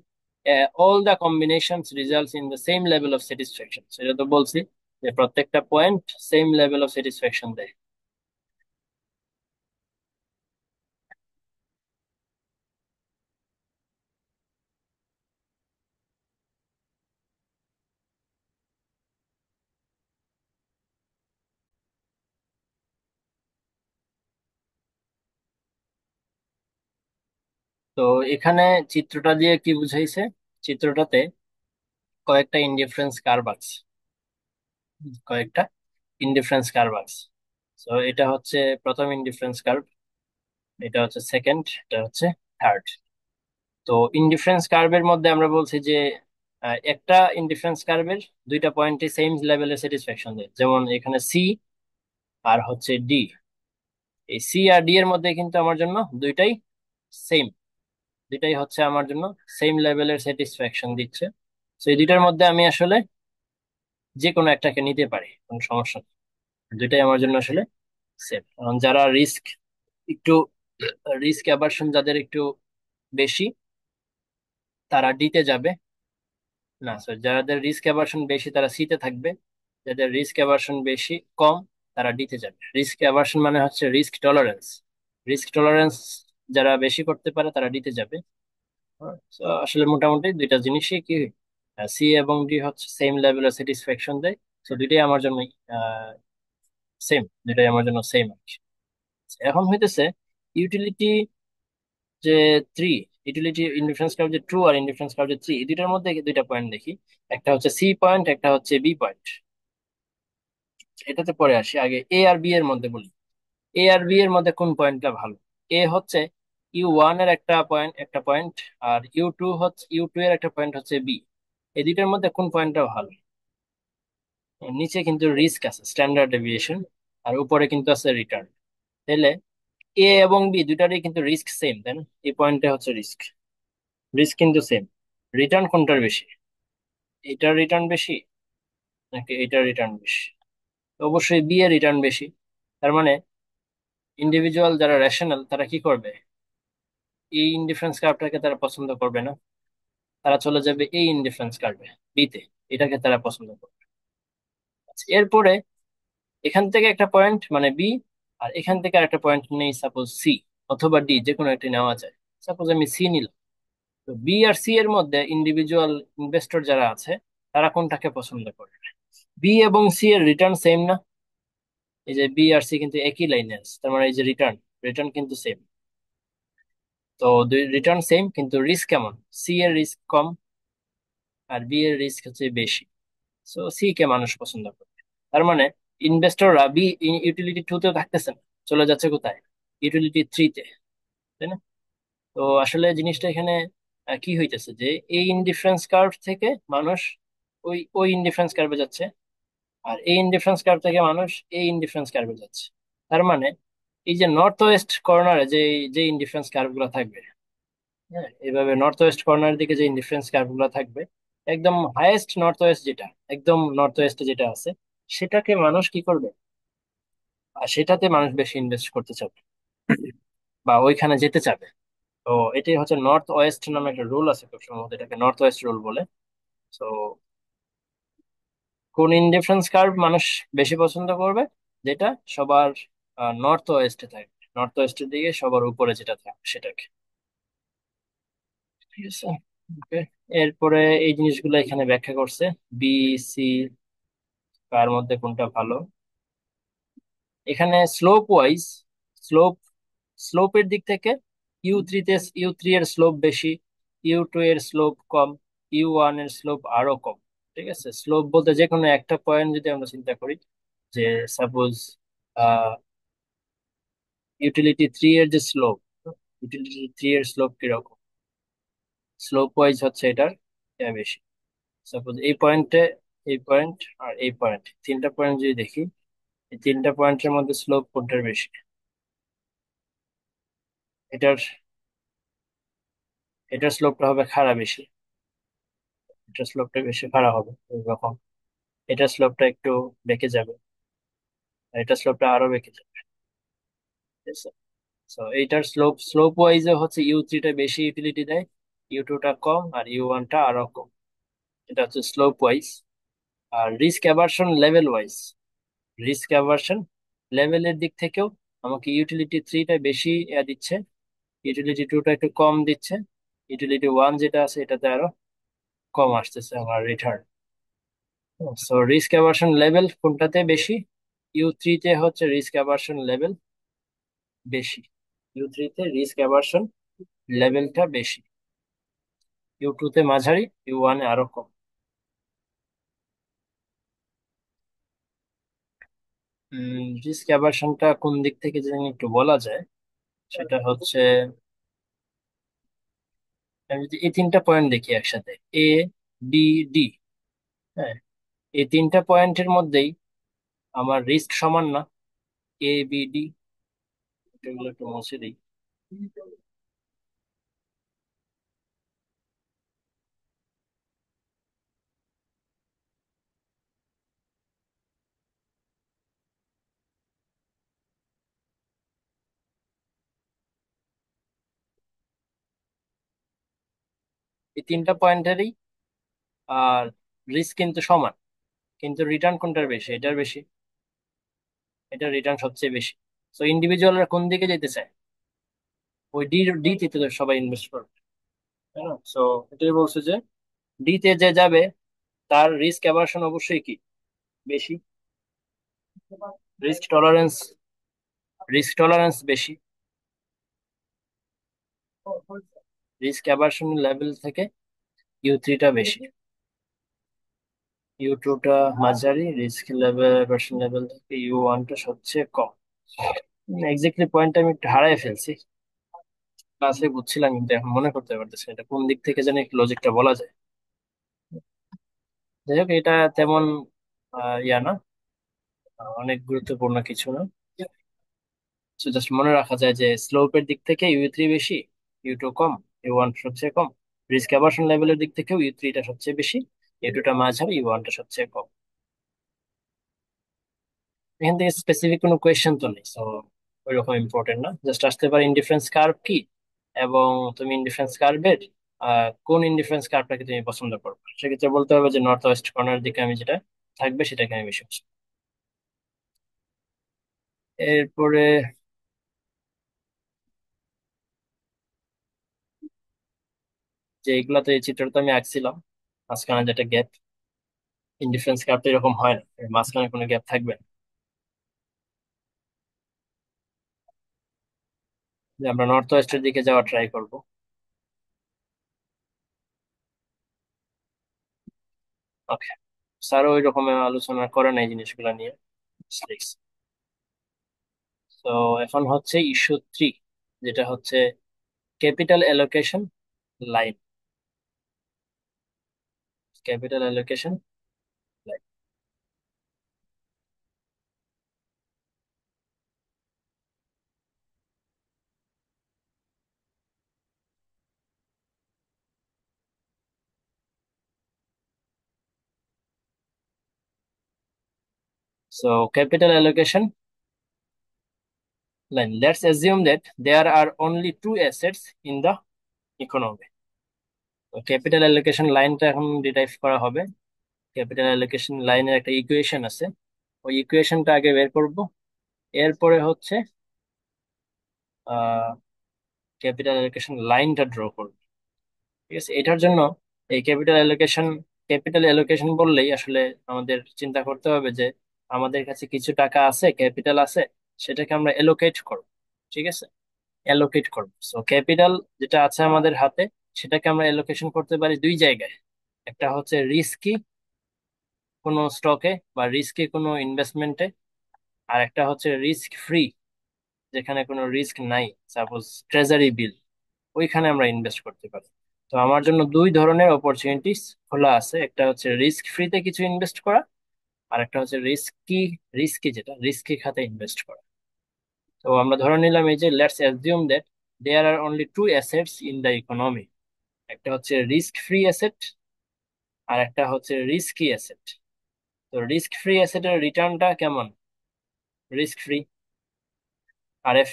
all the combinations results in the same level of satisfaction. সেটা তো বলছি যে প্রত্যেকটা point same level of satisfaction দেয়। তো এখানে চিত্রটা দিয়ে কি বুঝাইছে? চিত্রটাতে কয়েকটা ইনডিফারেন্স কার্ভ আছে, কয়েকটা ইনডিফারেন্স কার্ভ আছে। তো এটা হচ্ছে প্রথম ইনডিফারেন্স কার্ভ, এটা হচ্ছে সেকেন্ড, এটা হচ্ছে থার্ড। তো ইনডিফারেন্স কার্ভের মধ্যে আমরা বলছি যে একটা ইনডিফারেন্স কার্ভের দুইটা পয়েন্টে সেম লেভেলের স্যাটিসফ্যাকশন দেয়, যেমন এখানে সি আর হচ্ছে ডি। এই সি আর ডি এর মধ্যে কিন্তু আমার জন্য দুইটাই সেম, দুইটাই হচ্ছে আমার জন্য সেম লেভেলের স্যাটিসফ্যাকশন দিচ্ছে। তো এই দুইটার মধ্যে আমি আসলে যে কোনো একটাকে নিতে পারি, কোনো সমস্যা নেই, দুইটাই আমার জন্য আসলে সেম। কারণ যারা একটু রিস্ক অ্যাভারশন যাদের একটু বেশি, তারা ডিতে যাবে, না স্যার, যাদের রিস্ক অ্যাভারশন বেশি তারা সি তে থাকবে, যাদের রিস্ক অ্যাভারশন বেশি কম তারা ডি তে যাবে। রিস্ক অ্যাভারশন মানে হচ্ছে রিস্ক টলারেন্স, রিস্ক টলারেন্স যারা বেশি করতে পারে তারা ডি তে যাবে। So, আসলে মোটামুটি দুইটা জিনিসই কি, সি এবং ডি হচ্ছে সেম লেভেলের স্যাটিসফ্যাকশন দেয়। তো দুইটাই আমার জন্য সেম, দুইটাই আমার জন্য সেম। এখন হইতেছে ইউটিলিটি যে থ্রি, ইউটিলিটি ইনডিফারেন্স কার্ভ যে ট্রু আর ইনডিফারেন্স কার্ভ যে থ্রি, এই দুইটার মধ্যে দুইটা পয়েন্ট দেখি। একটা হচ্ছে সি পয়েন্ট, একটা হচ্ছে বি পয়েন্ট। এটাতে পরে আসি, আগে এ আর বি এর মধ্যে বলি। এ আর বি এর মধ্যে কোন পয়েন্টটা ভালো? এ হচ্ছে ইউ ওয়ান এর একটা পয়েন্ট, আর ইউ টু এর একটা পয়েন্ট হচ্ছে বি। এই দুইটার মধ্যে কোন পয়েন্টটা ভালো? নিচে কিন্তু রিস্ক আছে, স্ট্যান্ডার্ড ডেভিয়েশন, আর উপরে কিন্তু আছে রিটার্ন। তাহলে এ এবং বি দুটারই কিন্তু রিস্ক সেম, তাই না? এই পয়েন্টে হচ্ছে রিস্ক, রিস্ক কিন্তু সেম। রিটার্ন কোনটার বেশি? এটার রিটার্ন বেশি নাকি এটার রিটার্ন বেশি? তো অবশ্যই বি এর রিটার্ন বেশি। তার মানে ইন্ডিভিজুয়াল যারা রেশনাল তারা কি করবে? এই ইনডিফারেন্স কার্ভটাকে তারা পছন্দ করবে না, তারা চলে যাবে এই ইনডিফারেন্স কার্ভে, বিতে। এটাকে তারা পছন্দ করবে। আচ্ছা, এরপরে এখান থেকে একটা পয়েন্ট মানে বি, আর এখান থেকে আরেকটা পয়েন্ট নেই, সাপোজ সি অথবা ডি, যে কোনো একটা নেওয়া যায়। সাপোজ আমি সি নিলাম। তো বি আর সি এর মধ্যে ইন্ডিভিজুয়াল ইনভেস্টর যারা আছে তারা কোনটাকে পছন্দ করবে? বি এবং সি এর রিটার্ন সেম না? এই যে বি আর সি কিন্তু একই লাইনে আছে, তার মানে এই যে রিটার্ন, রিটার্ন কিন্তু সেম। তো দুই রিটার্ন সেম, কিন্তু রিস্ক কেমন? সি এর রিস্ক কম আর বি এর রিস্ক হচ্ছে বেশি। সো সি কে মানুষ পছন্দ করে। তার মানে ইনভেস্টররা বি ইউটিলিটি টু তে থাকতেছে না, চলে যাচ্ছে কোথায়? ইউটিলিটি থ্রি তে, তাই না? তো আসলে জিনিসটা এখানে কি হইতেছে যে এই ইনডিফারেন্স কার্ভ থেকে মানুষ ওই ওই ইনডিফারেন্স কার্ভে যাচ্ছে, আর এই ইনডিফারেন্স কার্ভ থেকে মানুষ এই ইনডিফারেন্স কার্ভে যাচ্ছে। তার মানে এই যে নর্থ ওয়েস্ট কর্নারে যে যে ইনডিফারেন্স কার্ভ গুলো থাকবে, হ্যাঁ, এইভাবে নর্থ ওয়েস্ট কর্নারের দিকে যে ইনডিফারেন্স কার্ভ গুলো থাকবে, একদম হাইয়েস্ট নর্থ ওয়েস্ট যেটা, একদম নর্থ ওয়েস্টে যেটা আছে, সেটাকে মানুষ কি করবে? আর সেটাতে মানুষ বেশি ইনভেস্ট করতে চাবে বা ওইখানে যেতে চাবে। তো এটাই হচ্ছে নর্থ ওয়েস্ট নামে একটা রুল আছে, খুব সম্ভবত এটাকে নর্থ ওয়েস্ট রুল বলে। তো কোন ইনডিফারেন্স কার্ভ মানুষ বেশি পছন্দ করবে? যেটা সবার নর্থ ওয়েস্টে থাকে, নর্থ ওয়েস্টের দিকে সবার উপরে যেটা থাকে সেটাকে। ঠিক আছে, ওকে। এরপরে এই জিনিসগুলো এখানে ব্যাখ্যা করছে, বি, সি কার মধ্যে কোনটা ভালো। এখানে স্লোপ ওয়াইজ, স্লোপ স্লোপের দিক থেকে ইউ থ্রি এর স্লোপ বেশি, ইউ টু এর স্লোপ কম, ইউ ওয়ান এর স্লোপ আরো কম। ঠিক আছে, স্লোপ বলতে যে কোনো একটা পয়েন্ট যদি আমরা চিন্তা করি, যে সাপোজ ইউটিলিটি থ্রি এর যে স্লোপ, ইউটিলিটি থ্রি এর স্লোপ কিরকম? স্লোপ ওয়াইজ হচ্ছে এটার বেশি। সাপোজ এই পয়েন্টে, এই পয়েন্ট আর এই পয়েন্ট, তিনটা পয়েন্ট যদি দেখি, এই তিনটা পয়েন্টের মধ্যে স্লোপ কোনটার বেশি? এটার এটার স্লোপটা হবে খাড়া বেশি, এটার স্লোপটা বেশি খাড়া হবে এরকম। এটার স্লোপটা একটু বেঁকে যাবে, আর এটার স্লোপটা আরো বেঁকে যাবে। ঠিক আছে, তো এইটার স্লোপ ওয়াইজে হচ্ছে ইউ থ্রিটা বেশি ইউটিলিটি দেয়, ইউ টুটা কম, আর ইউ ওয়ানটা আরো কম। এটা হচ্ছে স্লোপ ওয়াইজ। আর risk aversion level wise, risk aversion লেভেলের দিক থেকেও আমাকে ইউটিলিটি থ্রিটা বেশি দিচ্ছে, ইউটিলিটি টুটা একটু কম দিচ্ছে, ইউটিলিটি ওয়ান যেটা আছে এটাতে আরো কম আসতেছে আমার return. So risk aversion level কোনটাতে বেশি? ইউ থ্রিতে হচ্ছে রিস্ক অ্যাভারশন লেভেল বেশি, ইউ থ্রিতে রিস্ক অ্যাভারশন লেভেলটা বেশি, ইউ টুতে মাঝারি, ইউ ওয়ানে আরো কম। রিস্ক অ্যাভারশনটা কোন দিক থেকে যদি একটু বলা যায়, সেটা হচ্ছে আমি যদি এই তিনটা পয়েন্ট দেখি একসাথে, এ, বি, ডি, হ্যাঁ, এই তিনটা পয়েন্টের মধ্যেই আমার রিস্ক সমান না? এ, বি, ডি, এগুলো একটু মুছে দিই। এই তিনটা পয়েন্টেরই আর রিস্ক কিন্তু সমান, কিন্তু রিটার্ন কোনটার বেশি? এটার বেশি, এটা রিটার্ন সবচেয়ে বেশি। তো ইন্ডিভিজুয়ালরা কোন দিকে যেতে চায়? ওই ডি তে তো সবাই ইনভেস্ট করবে, তাই না? সো এটাই বলছে যে ডি তে যে যাবে তার রিস্ক অ্যাভারশন অবশ্যই কি বেশি, রিস্ক টলারেন্স, রিস্ক টলারেন্স বেশি, রিস্ক অ্যাভারশন লেভেল থেকে ইউ3টা বেশি, ইউ2টা মাঝারি, রিস্ক লেভেল অ্যাভারশন লেভেল থেকে ইউ1টা সবচেয়ে কম। এক্স্যাক্টলি পয়েন্ট আমি একটু হারাই ফেলছি, ক্লাসে বুঝছিলাম কিন্তু এখন মনে করতে পারতেছি না এটা কোন দিক থেকে যেন লজিকটা বলা যায়। যাই হোক, এটা তেমন ইয়া না, অনেক গুরুত্বপূর্ণ কিছু না। তো জাস্ট মনে রাখা যায় যে স্লোপের দিক থেকে ইউ3 বেশি, ইউ2 কম, ইউ1 সবচেয়ে কম। রিস্ক অ্যাভারশন লেভেলের দিক থেকেও ইউ3টা সবচেয়ে বেশি, ইউ2টা মাঝারি, ইউ1টা সবচেয়ে কম। এখান থেকে স্পেসিফিক কোনো কোয়েশ্চেন তো নেই, তো ওইরকম ইম্পর্টেন্ট না। জাস্ট আসতে পারে ইনডিফারেন্স কার্ভ কি, এবং তুমি ইনডিফারেন্স কার্ভের কোন ইনডিফারেন্স কার্ভটাকে তুমি পছন্দ করবে। সেক্ষেত্রে বলতে হবে যে নর্থ ওয়েস্ট কর্নার দিকে আমি যেটা থাকবে সেটাকে আমি বেশি পছন্দ। এরপরে যে এগুলা, তো এই চিত্রটা তো আমি আঁকছিলাম, মাঝখানে যেটা গ্যাপ, ইনডিফারেন্স কার্ভ তো এরকম হয় না, এর মাঝখানে কোনো গ্যাপ থাকবে না। যে আমরা নর্থ ওয়েস্টের দিকে যাওয়া ট্রাই করব। ওকে, স্যার ওই রকম আলোচনা করে না এই জিনিসগুলো নিয়ে। তো এখন হচ্ছে ইস্যু 3, যেটা হচ্ছে capital allocation line, capital allocation line. So capital allocation line. Let's assume that there are only two assets in the economy. তো ক্যাপিটাল অ্যালোকেশন লাইনটা এখন ডিরাইভ করা হবে। ক্যাপিটাল অ্যালোকেশন লাইনের একটা ইকুয়েশন আছে, ওই ইকুয়েশনটা আগে বের করব, এরপরে হচ্ছে আহ ক্যাপিটাল অ্যালোকেশন লাইনটা ড্র করব। ঠিক আছে, এটার জন্য এই ক্যাপিটাল অ্যালোকেশন বললেই আসলে আমাদের চিন্তা করতে হবে যে আমাদের কাছে কিছু টাকা আছে, ক্যাপিটাল আছে, সেটাকে আমরা এলোকেট করব। ঠিক আছে, অ্যালোকেট করব। সো ক্যাপিটাল যেটা আছে আমাদের হাতে, সেটাকে আমরা এলোকেশন করতে পারি দুই জায়গায়। একটা হচ্ছে রিস্কি কোনো স্টকে বা রিস্কি কোনো ইনভেস্টমেন্টে, আর একটা হচ্ছে রিস্ক ফ্রি, যেখানে কোনো রিস্ক নাই, সাপোজ ট্রেজারি বিল, ওইখানে আমরা ইনভেস্ট করতে পারি। তো আমার জন্য দুই ধরনের অপরচুনিটিস খোলা আছে, একটা হচ্ছে রিস্ক ফ্রিতে কিছু ইনভেস্ট করা, আর একটা হচ্ছে রিস্কি যেটা রিস্কি খাতে ইনভেস্ট করা। তো আমরা ধরে নিলাম এই যে let's assume that there are only two assets in the economy, একটা হচ্ছে রিস্ক ফ্রি অ্যাসেট আর একটা হচ্ছে রিস্কি অ্যাসেট। তো রিস্ক ফ্রি অ্যাসেটের রিটার্নটা কেমন? রিস্ক ফ্রি, RF,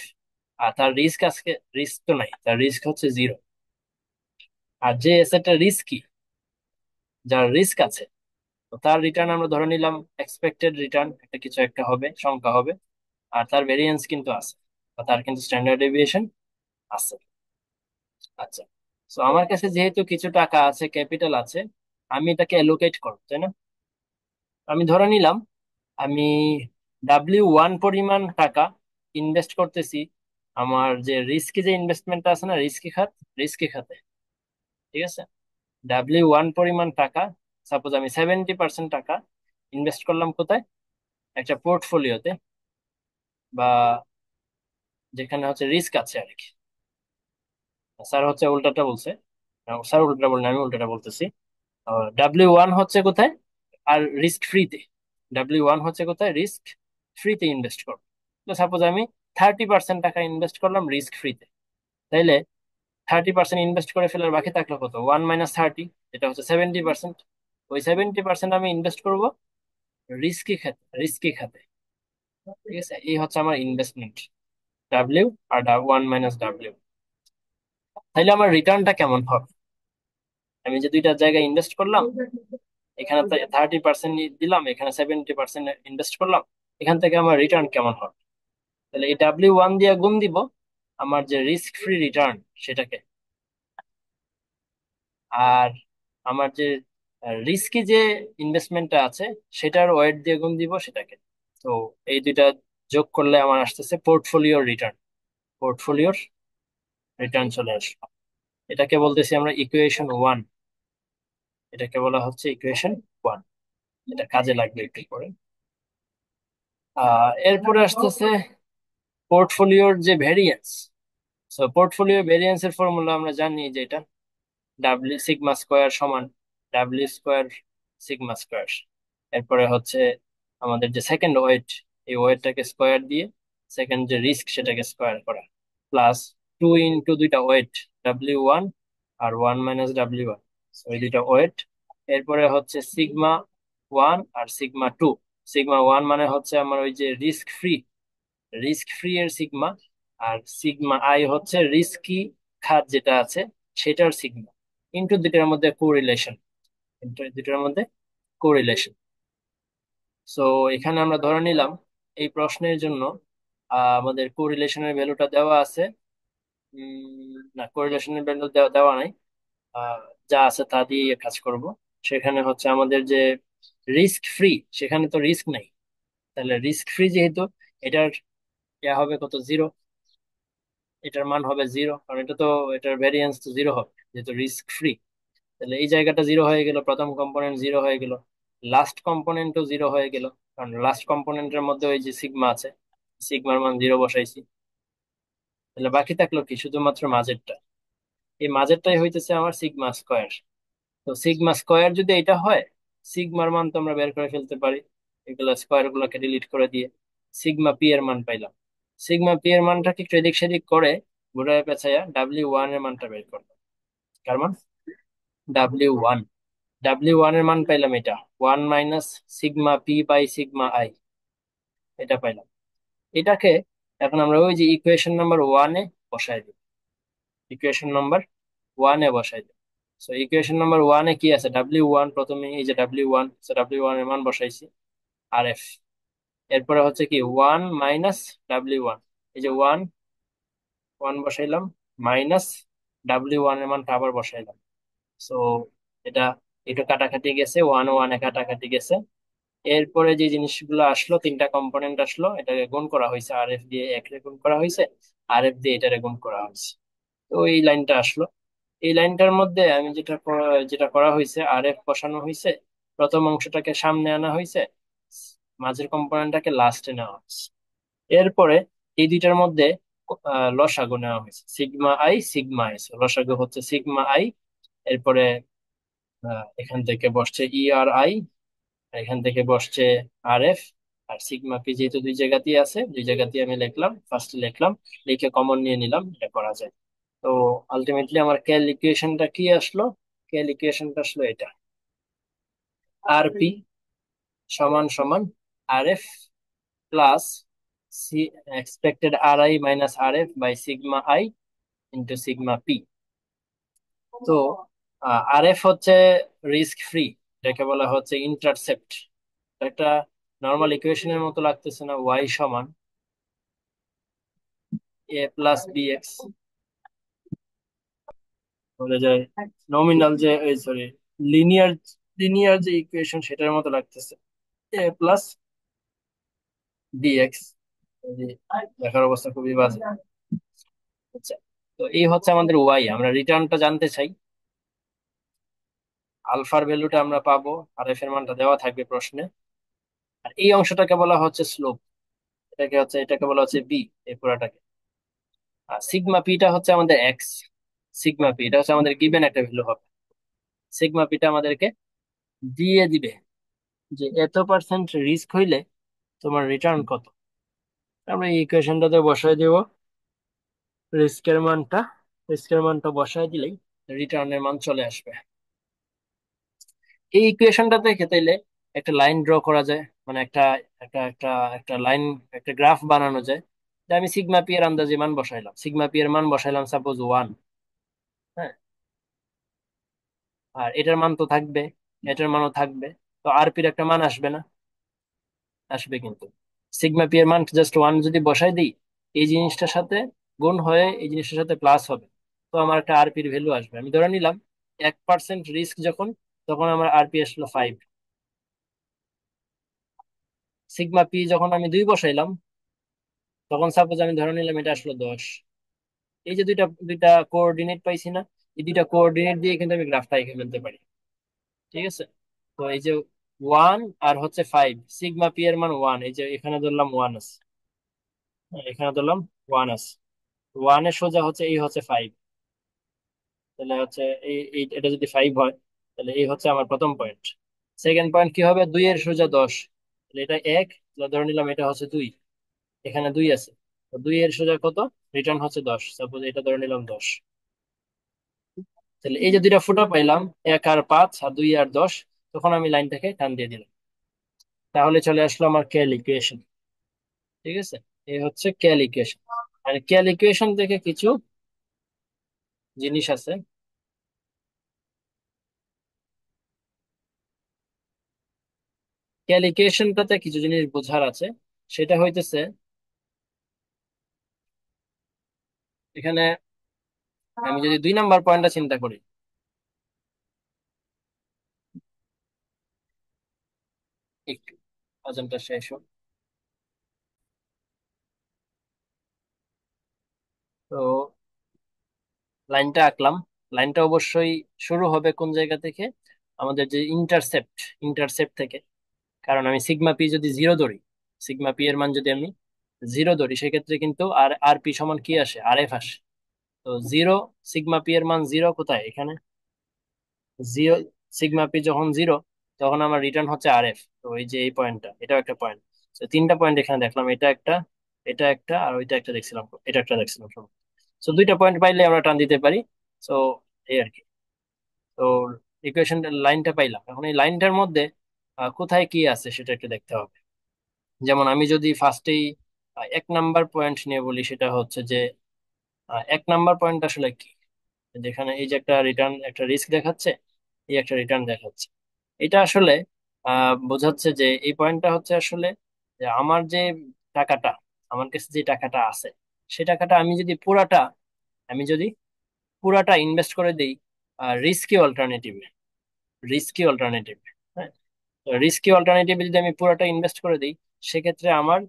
আর তার রিস্ক আজকে, রিস্ক তো নাই, তার রিস্ক হচ্ছে 0। আর যে অ্যাসেটটা রিস্কি, যার রিস্ক আছে, তো তার রিটার্ন আমরা ধরে নিলাম এক্সপেক্টেড রিটার্ন একটা কিছু একটা হবে, সংখ্যা হবে, আর তার ভেরিয়েন্স কিন্তু আছে, বা তার কিন্তু স্ট্যান্ডার্ড ডেভিয়েশন আছে। আচ্ছা, তো আমার কাছে যেহেতু কিছু টাকা আছে, ক্যাপিটাল আছে, আমি এটাকে অ্যালোকেট করবো, তাই না? আমি ধরে নিলাম আমি W1 পরিমাণ টাকা ইনভেস্ট করতেছি আমার যে রিস্কি যে ইনভেস্টমেন্টটা আছে না, রিস্কি খাতে। ঠিক আছে, W1 পরিমাণ টাকা, সাপোজ আমি 70% টাকা ইনভেস্ট করলাম কোথায়? একটা পোর্টফোলিওতে, বা যেখানে হচ্ছে রিস্ক আছে আর কি। স্যার হচ্ছে উল্টাটা বলছে, স্যার উল্টাটা বলেন, আমি উল্টাটা বলতেছি। W1 হচ্ছে কোথায়? আর রিস্ক ফ্রিতে, W1 হচ্ছে কোথায়? রিস্ক ফ্রিতে ইনভেস্ট করবো। তো সাপোজ আমি 30% টাকা ইনভেস্ট করলাম রিস্ক ফ্রিতে, তাইলে 30% ইনভেস্ট করে ফেলার বাকি থাকলো কত? 1 - 30, যেটা হচ্ছে 70%। ওই 70% আমি ইনভেস্ট করব রিস্কি খাতে। ঠিক আছে, এই হচ্ছে আমার ইনভেস্টমেন্ট, ডাব্লিউ আর 1 - W। তাইলে আমার রিটার্নটা কেমন হবে? আমি যে দুইটা জায়গায় ইনভেস্ট করলাম, এখানে 30% দিলাম, এখানে 70% ইনভেস্ট করলাম, এখান থেকে আমার রিটার্ন কেমন হবে। তাহলে এই W1 দিয়ে গুণ দিব আমার যে রিস্ক ফ্রি রিটার্ন সেটাকে, আর আমার যে রিস্কি যে ইনভেস্টমেন্টটা আছে সেটার ওয়েট দিয়ে গুণ দিব সেটাকে। তো এই দুইটা যোগ করলে আমার আসতেছে পোর্টফোলিওর রিটার্ন। পোর্টফোলিওর রিটার্ন চলে আসবে। এটাকে বলতেছি আমরা ইকুয়েশন 1। এটাকে বলা হচ্ছে ইকুয়েশন 1। এটা কাজে লাগবে একটু পরে। এরপরে আসতেছে পোর্টফোলিওর যে ভেরিয়েন্স। সো পোর্টফোলিও ভেরিয়েন্স এর ফর্মুলা আমরা জানি যে এটা ডাব্লিউ সিগমা স্কোয়ার সমান W² সিগমা স্কোয়ার। এরপরে হচ্ছে আমাদের যে সেকেন্ড ওয়েট, এই ওয়েটটাকে স্কোয়ার দিয়ে সেকেন্ড যে রিস্ক সেটাকে স্কোয়ার করা, প্লাস 2 ইন্টু দুইটা ওয়েট, W1 আর 1 - W1, ওই দুইটা ওয়েট। এরপরে হচ্ছে সিগমা 1 আর সিগমা 2। সিগমা 1 মানে হচ্ছে আমার ওই যে রিস্ক ফ্রি এর সিগমা, আর সিগমা I হচ্ছে রিস্কি খাত যেটা আছে সেটার সিগমা, ইন্টু দুটার মধ্যে কোরিলেশন, ইন্টু দুটার মধ্যে কোরিলেশন। সো এখানে আমরা ধরে নিলাম এই প্রশ্নের জন্য আমাদের কোরিলেশনের ভ্যালুটা দেওয়া আছে। না, কোরিলেশনের ভ্যালু দেওয়া নাই। আহ, যা আছে তা দিয়ে কাজ করব। সেখানে হচ্ছে আমাদের যে রিস্ক ফ্রি, সেখানে তো রিস্ক নাই। তাহলে রিস্ক ফ্রি যেহেতু, এটার ইয়া হবে কত, 0। এটার মান হবে 0, কারণ এটা তো, এটার ভ্যারিয়েন্স তো 0 হবে যেহেতু রিস্ক ফ্রি। তাহলে এই জায়গাটা 0 হয়ে গেল, প্রথম কম্পোনেন্ট 0 হয়ে গেল, লাস্ট কম্পোনেন্টও 0 হয়ে গেল, কারণ লাস্ট কম্পোনেন্টের মধ্যে ওই যে সিগমা আছে, সিগমার মান 0 বসাইছি। তাহলে বাকি থাকলো কি, শুধুমাত্র মাঝেরটা। এই মাঝেরটাই হইতেছে আমার সিগমা স্কোয়ার। তো সিগমা স্কোয়ার যদি এটা হয়, সিগমার মান তো আমরা বের করে ফেলতে পারি, এগুলা স্কোয়ার গুলাকে ডিলিট করে দিয়ে সিগমা P এর মান পাইলাম। সিগমা P এর মানটাকে একটু এদিক সেদিক করে ঘুরায় পেঁচাইয়া W1 এর মানটা বের করলাম। কার মান? W1। W1 এর মান পাইলাম এটা 1 - সিগমা P/সিগমা I, এটা পাইলাম। এটাকে এখন আমরা ওই যে ইকুয়েশন নাম্বার 1-এ বসাই দিই। ইকুয়েশন নাম্বার 1-এ বসাই দিই। সো ইকুয়েশন নাম্বার 1-এ কি আছে, W1, প্রথমে এই যে W1, সো W1 এর মান বসাইছি, RF। এরপরে হচ্ছে কি 1 - W1, এই যে 1 বসাইলাম, মাইনাস W1 এর মানটা আবার বসাইলাম। সো এটা একটু কাটাকাটি গেছে, 1 ও 1-এ কাটাকাটি গেছে। এরপরে যে জিনিসগুলো আসলো, তিনটা কম্পোনেন্ট আসলো, এটাকে গুণ করা হয়েছে, RF দিয়ে একরে গুণ করা হয়েছে, RF দিয়ে এটারে গুণ করা হয়েছে। তো এই লাইনটা আসলো। এই লাইনটার মধ্যে আমি যেটা করা হয়েছে, RF বসানো হয়েছে, প্রথম অংশটাকে সামনে আনা হয়েছে, মাঝের কম্পোনেন্টটাকে লাস্টে নেওয়া হয়েছে। এরপরে এই দুইটার মধ্যে লসাগু নেওয়া হয়েছে, সিগমা I সিগমা I। লসাগু হচ্ছে সিগমা I। এরপরে এখান থেকে বসছে ERI, এখান থেকে বসছে RF। আর সিগমা P যেহেতু দুই জায়গাতেই আছে, দুই জায়গাতেই আমি লিখলাম, ফার্স্ট লিখলাম, লিখে কমন নিয়ে নিলাম, এটা করা যায়। তো আলটিমেটলি আমার ক্যালকুলেশনটা কি আসলো? ক্যালকুলেশনটা আসলো এটা, RP সমান সমান RF plus expected RI - RF/সিগমা I into sigma P। তো RF হচ্ছে রিস্ক ফ্রি, এটাকে বলা হচ্ছে ইন্টারসেপ্ট। একটা নর্মাল ইকুয়েশনের মতো লাগতেছে না, Y সমান A+BX, বলে যায় নমিনাল যে, সরি, লিনিয়ার লিনিয়ার যে ইকুয়েশন সেটার মতো লাগতেছে, A+BX। দেখার অবস্থা খুবই বাজে। আচ্ছা, তো এই হচ্ছে আমাদের ওয়াই, আমরা রিটার্নটা জানতে চাই। আলফার ভ্যালুটা আমরা পাবো, আর এফ এর মানটা দেওয়া থাকবে প্রশ্নে। আর এই অংশটাকে বলা হচ্ছে স্লোপ, এটাকে বলা হচ্ছে বি, এই পুরাটাকে। আর সিগমা পিটা হচ্ছে আমাদের এক্স। সিগমা পি এটা হচ্ছে আমাদের গিভেন একটা ভ্যালু হবে। সিগমা পিটা আমাদেরকে দিয়ে দিবে যে এত% রিস্ক হইলে তোমার রিটার্ন কত। আমরা এই ইকুয়েশনটাতে বসাই দেব রিস্কের মানটা। রিস্কের মানটা বসাই দিলেই রিটার্নের মান চলে আসবে। এই ইকুয়েশনটা দেখে তাইলে একটা লাইন ড্র করা যায়, মানে একটা একটা একটা একটা লাইন, একটা গ্রাফ বানানো যায়। যে আমি সিগমা পি এর আন্দাজে মান বসাইলাম, সিগমা পি এর মান বসাইলাম সাপোজ 1। হ্যাঁ, আর এটার মান তো থাকবে, এটার মানও থাকবে। তো আরপির একটা মান আসবে না? আসবে কিন্তু। সিগমা পি এর মান জাস্ট ওয়ান যদি বসাই দিই, এই জিনিসটার সাথে গুণ হয়ে এই জিনিসটার সাথে প্লাস হবে, তো আমার একটা আরপির ভ্যালু আসবে। আমি ধরে নিলাম 1% রিস্ক যখন, তখন আমার আরপি আসলো 5। সিগমা পি যখন আমি 2 বসাইলাম, তখন সাপোজ আমি ধরে নিলাম এটা আসলো 10। এই যে দুইটা দুইটা কোঅর্ডিনেট পাইছি না, এই দুইটা কোঅর্ডিনেট দিয়ে কিন্তু আমি গ্রাফটা এঁকে ফেলতে পারি। ঠিক আছে। তো এই যে 1 আর হচ্ছে 5, সিগমা পি এর মান 1, এই যে এখানে ধরলাম 1 আছে, হ্যাঁ, এখানে ধরলাম 1 আছে। 1 এর সোজা হচ্ছে এই হচ্ছে 5। তাহলে হচ্ছে এটা যদি 5 হয়, তাহলে এই হচ্ছে আমার প্রথম পয়েন্ট। সেকেন্ড পয়েন্ট কি হবে? 2 এর সোজা 10, তাহলে এটা 1, তাহলে ধরে নিলাম এটা হচ্ছে 2। এখানে 2 আছে, তো 2 এর সোজা কত? রিটার্ন হচ্ছে 10, সাপোজ এটা ধরে নিলাম 10। তাহলে এই যে দুইটা ফুটা পাইলাম, 1 আর 5 আর 2 আর 10, তখন আমি লাইনটাকে টান দিয়ে দিলাম। তাহলে চলে আসলো আমার কেএল ইকুয়েশন। ঠিক আছে, এই হচ্ছে কেএল ইকুয়েশন। আর কেএল ইকুয়েশন থেকে কিছু জিনিস আছে। কেএল ইকুয়েশনটাতে কিছু জিনিস বোঝার আছে। সেটা হইতেছে, এখানে আমি যদি 2 নাম্বার পয়েন্টটা চিন্তা করি, একটু আজানটা শেষ হোক। তো লাইনটা আঁকলাম। লাইনটা অবশ্যই শুরু হবে কোন জায়গা থেকে? আমাদের যে ইন্টারসেপ্ট, ইন্টারসেপ্ট থেকে। কারণ আমি সিগমা পি যদি 0 ধরি, সিগমা পি এর মান যদি আমি 0 ধরি, সেক্ষেত্রে কিন্তু আর আর পি সমান কি আসে? আর এফ আসে। তো 0, সিগমা পি এর মান 0 কোথায়? এখানে 0। সিগমা পি যখন 0, তখন আমার রিটার্ন হচ্ছে আর এফ। তো এই যে এই পয়েন্টটা, এটাও একটা পয়েন্ট। তো 3টা পয়েন্ট এখানে দেখলাম, এটা একটা, এটা একটা, আর ওইটা একটা দেখছিলাম, এটা একটা দেখছিলাম সব। তো 2টা পয়েন্ট পাইলে আমরা টান দিতে পারি। তো এই আর কি। তো ইকুয়েশন লাইনটা পাইলাম, এখন এই লাইনটার মধ্যে কোথায় কি আছে সেটা একটু দেখতে হবে। যেমন আমি যদি ফার্স্টেই 1 নাম্বার পয়েন্ট নিয়ে বলি, সেটা হচ্ছে যে 1 নাম্বার পয়েন্ট আসলে কি? যেখানে এই যে একটা রিটার্ন, একটা রিস্ক দেখাচ্ছে, এই একটা রিটার্ন দেখাচ্ছে। এটা আসলে বোঝাচ্ছে যে এই পয়েন্টটা হচ্ছে আসলে যে আমার যে টাকাটা, আমার কাছে যে টাকাটা আছে, সেই টাকাটা আমি যদি পুরাটা ইনভেস্ট করে দিই রিস্কি অল্টারনেটিভে, রিস্কি অল্টারনেটিভ। হ্যাঁ, রিস্কি অল্টারনেটিভে যদি আমি পুরাটা ইনভেস্ট করে দিই, সেক্ষেত্রে আমার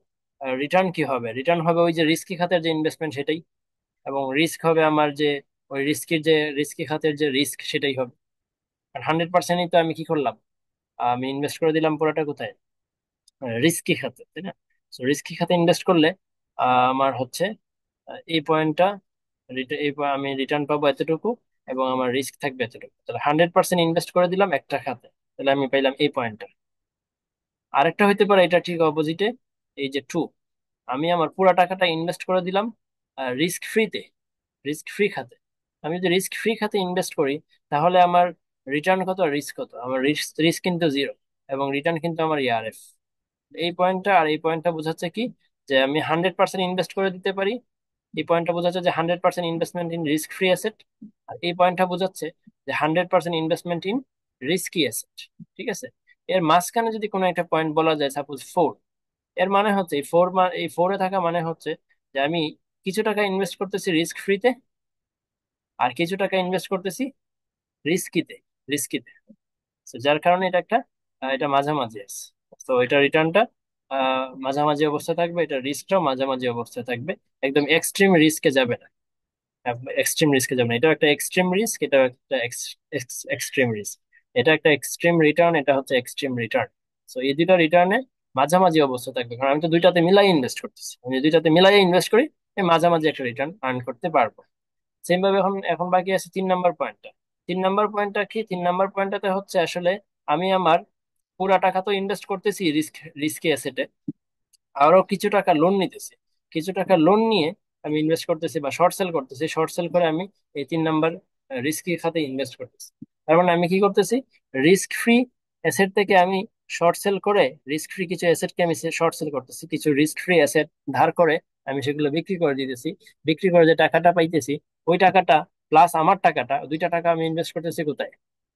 রিটার্ন কি হবে? রিটার্ন হবে ওই যে রিস্কি খাতের যে ইনভেস্টমেন্ট সেটাই, এবং রিস্ক হবে আমার যে ওই রিস্কি খাতের যে রিস্ক সেটাই হবে। আর 100%ই তো আমি কি করলাম? আমি ইনভেস্ট করে দিলাম পুরোটা কোথায়? রিস্কি খাতে, তাই না? তো রিস্কি খাতে ইনভেস্ট করলে আমার হচ্ছে এই পয়েন্টটা, আমি রিটার্ন পাবো এতটুকু, এবং আমার রিস্ক থাকবে এতটুকু। তাহলে 100% ইনভেস্ট করে দিলাম একটা খাতে, তাহলে আমি পাইলাম এই পয়েন্টটা। আরেকটা হইতে পারে এটা ঠিক অপোজিটে, এই যে 2, আমি আমার পুরো টাকাটা ইনভেস্ট করে দিলাম রিস্ক ফ্রিতে, রিস্ক ফ্রি খাতে। আমি যদি রিস্ক ফ্রি খাতে ইনভেস্ট করি, তাহলে আমার রিটার্ন কত, রিস্ক কত? আমার রিস্ক রিস্ক কিন্তু 0, এবং রিটার্ন কিন্তু আমার ইয়ারএফ। এই পয়েন্টটা আর এই পয়েন্টটা বোঝাচ্ছে কি? যে আমি 100% ইনভেস্ট করে দিতে পারি। এই পয়েন্টটা বোঝাচ্ছে যে 100% investment in risk free asset. আর এই পয়েন্টটা বোঝাচ্ছে যে 100% ইনভেস্টমেন্ট ইন রিস্কি অ্যাসেট। ঠিক আছে। এর মাঝখানে যদি কোনো একটা পয়েন্ট বলা যায়, সাপোজ 4, এর মানে হচ্ছে এই ফোরে থাকা মানে হচ্ছে যে আমি কিছু টাকা ইনভেস্ট করতেছি রিস্ক ফ্রিতে, আর কিছু টাকা ইনভেস্ট করতেছি রিস্কিতে, রিস্কিতে। তো যার কারণে এটা একটা এটা মাঝামাঝি আছে। তো এটা রিটার্নটা মাঝামাঝি অবস্থা থাকবে, এটা রিস্কটাও মাঝামাঝি অবস্থায় থাকবে। একদম এক্সট্রিম রিস্কে যাবে না, এক্সট্রিম রিস্কে যাবে না। এটা একটা এক্সট্রিম রিস্ক, এটা একটা এক্সট্রিম রিস্ক। এটা একটা এক্সট্রিম রিটার্ন, এটা হচ্ছে এক্সট্রিম রিটার্ন। তো এই দুইটা রিটার্নে মাঝামাঝি অবস্থা থাকবে, কারণ আমি তো দুইটাতে মিলাই ইনভেস্ট করতেছি। আমি যদি দুইটাতে মিলাই ইনভেস্ট করি, এই মাঝামাঝি একটা রিটার্ন আর্ন করতে পারবো। সেম ভাবে এখন এখন বাকি আছে 3 নাম্বার পয়েন্টটা। 3 নাম্বার পয়েন্টটা কি? 3 নাম্বার পয়েন্টটাতে হচ্ছে আসলে আমি আমার পুরা টাকা তো ইনভেস্ট করতেছি রিস্কি অ্যাসেটে, আরো কিছু টাকা লোন নিতেছি। কিছু টাকা লোন নিয়ে আমি ইনভেস্ট করতেছি বা শর্ট সেল করতেছি, শর্ট সেল করে আমি এই 3 নাম্বার রিস্কি খাতে ইনভেস্ট করতেছি। তার মানে আমি কি করতেছি? রিস্ক ফ্রি অ্যাসেট থেকে আমি শর্ট সেল করে, রিস্ক ফ্রি কিছু অ্যাসেটকে আমি শর্ট সেল করতেছি, কিছু রিস্ক ফ্রি অ্যাসেট ধার করে আমি সেগুলো বিক্রি করে দিতেছি। বিক্রি করে যে টাকাটা পাইতেছি, ওই টাকাটা প্লাস আমার টাকাটা, দুইটা টাকা আমি ইনভেস্ট করতেছি কোথায়?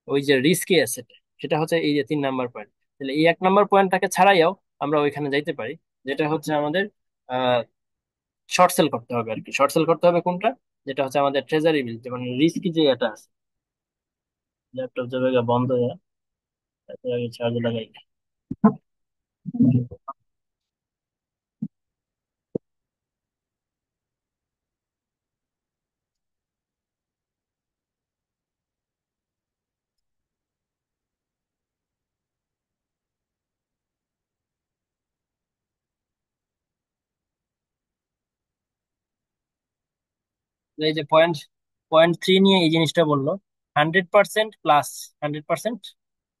ওই যে রিস্কি অ্যাসেট, সেটা হচ্ছে এই যে 3 নাম্বার পয়েন্ট। তাহলে এই 1 নাম্বার পয়েন্টটাকে ছাড়াইও আমরা ওইখানে যাইতে পারি, যেটা হচ্ছে আমাদের শর্ট সেল করতে হবে আর কি। শর্ট সেল করতে হবে কোনটা? যেটা হচ্ছে আমাদের ট্রেজারি বিল, মানে রিস্কি যে এটা আছে। ল্যাপটপ যাবে গা বন্ধ হয়ে, এত আগে চার্জ লাগাই। এই যে পয়েন্ট পয়েন্ট 3 নিয়ে এই জিনিসটা বললো, 100% plus, 100%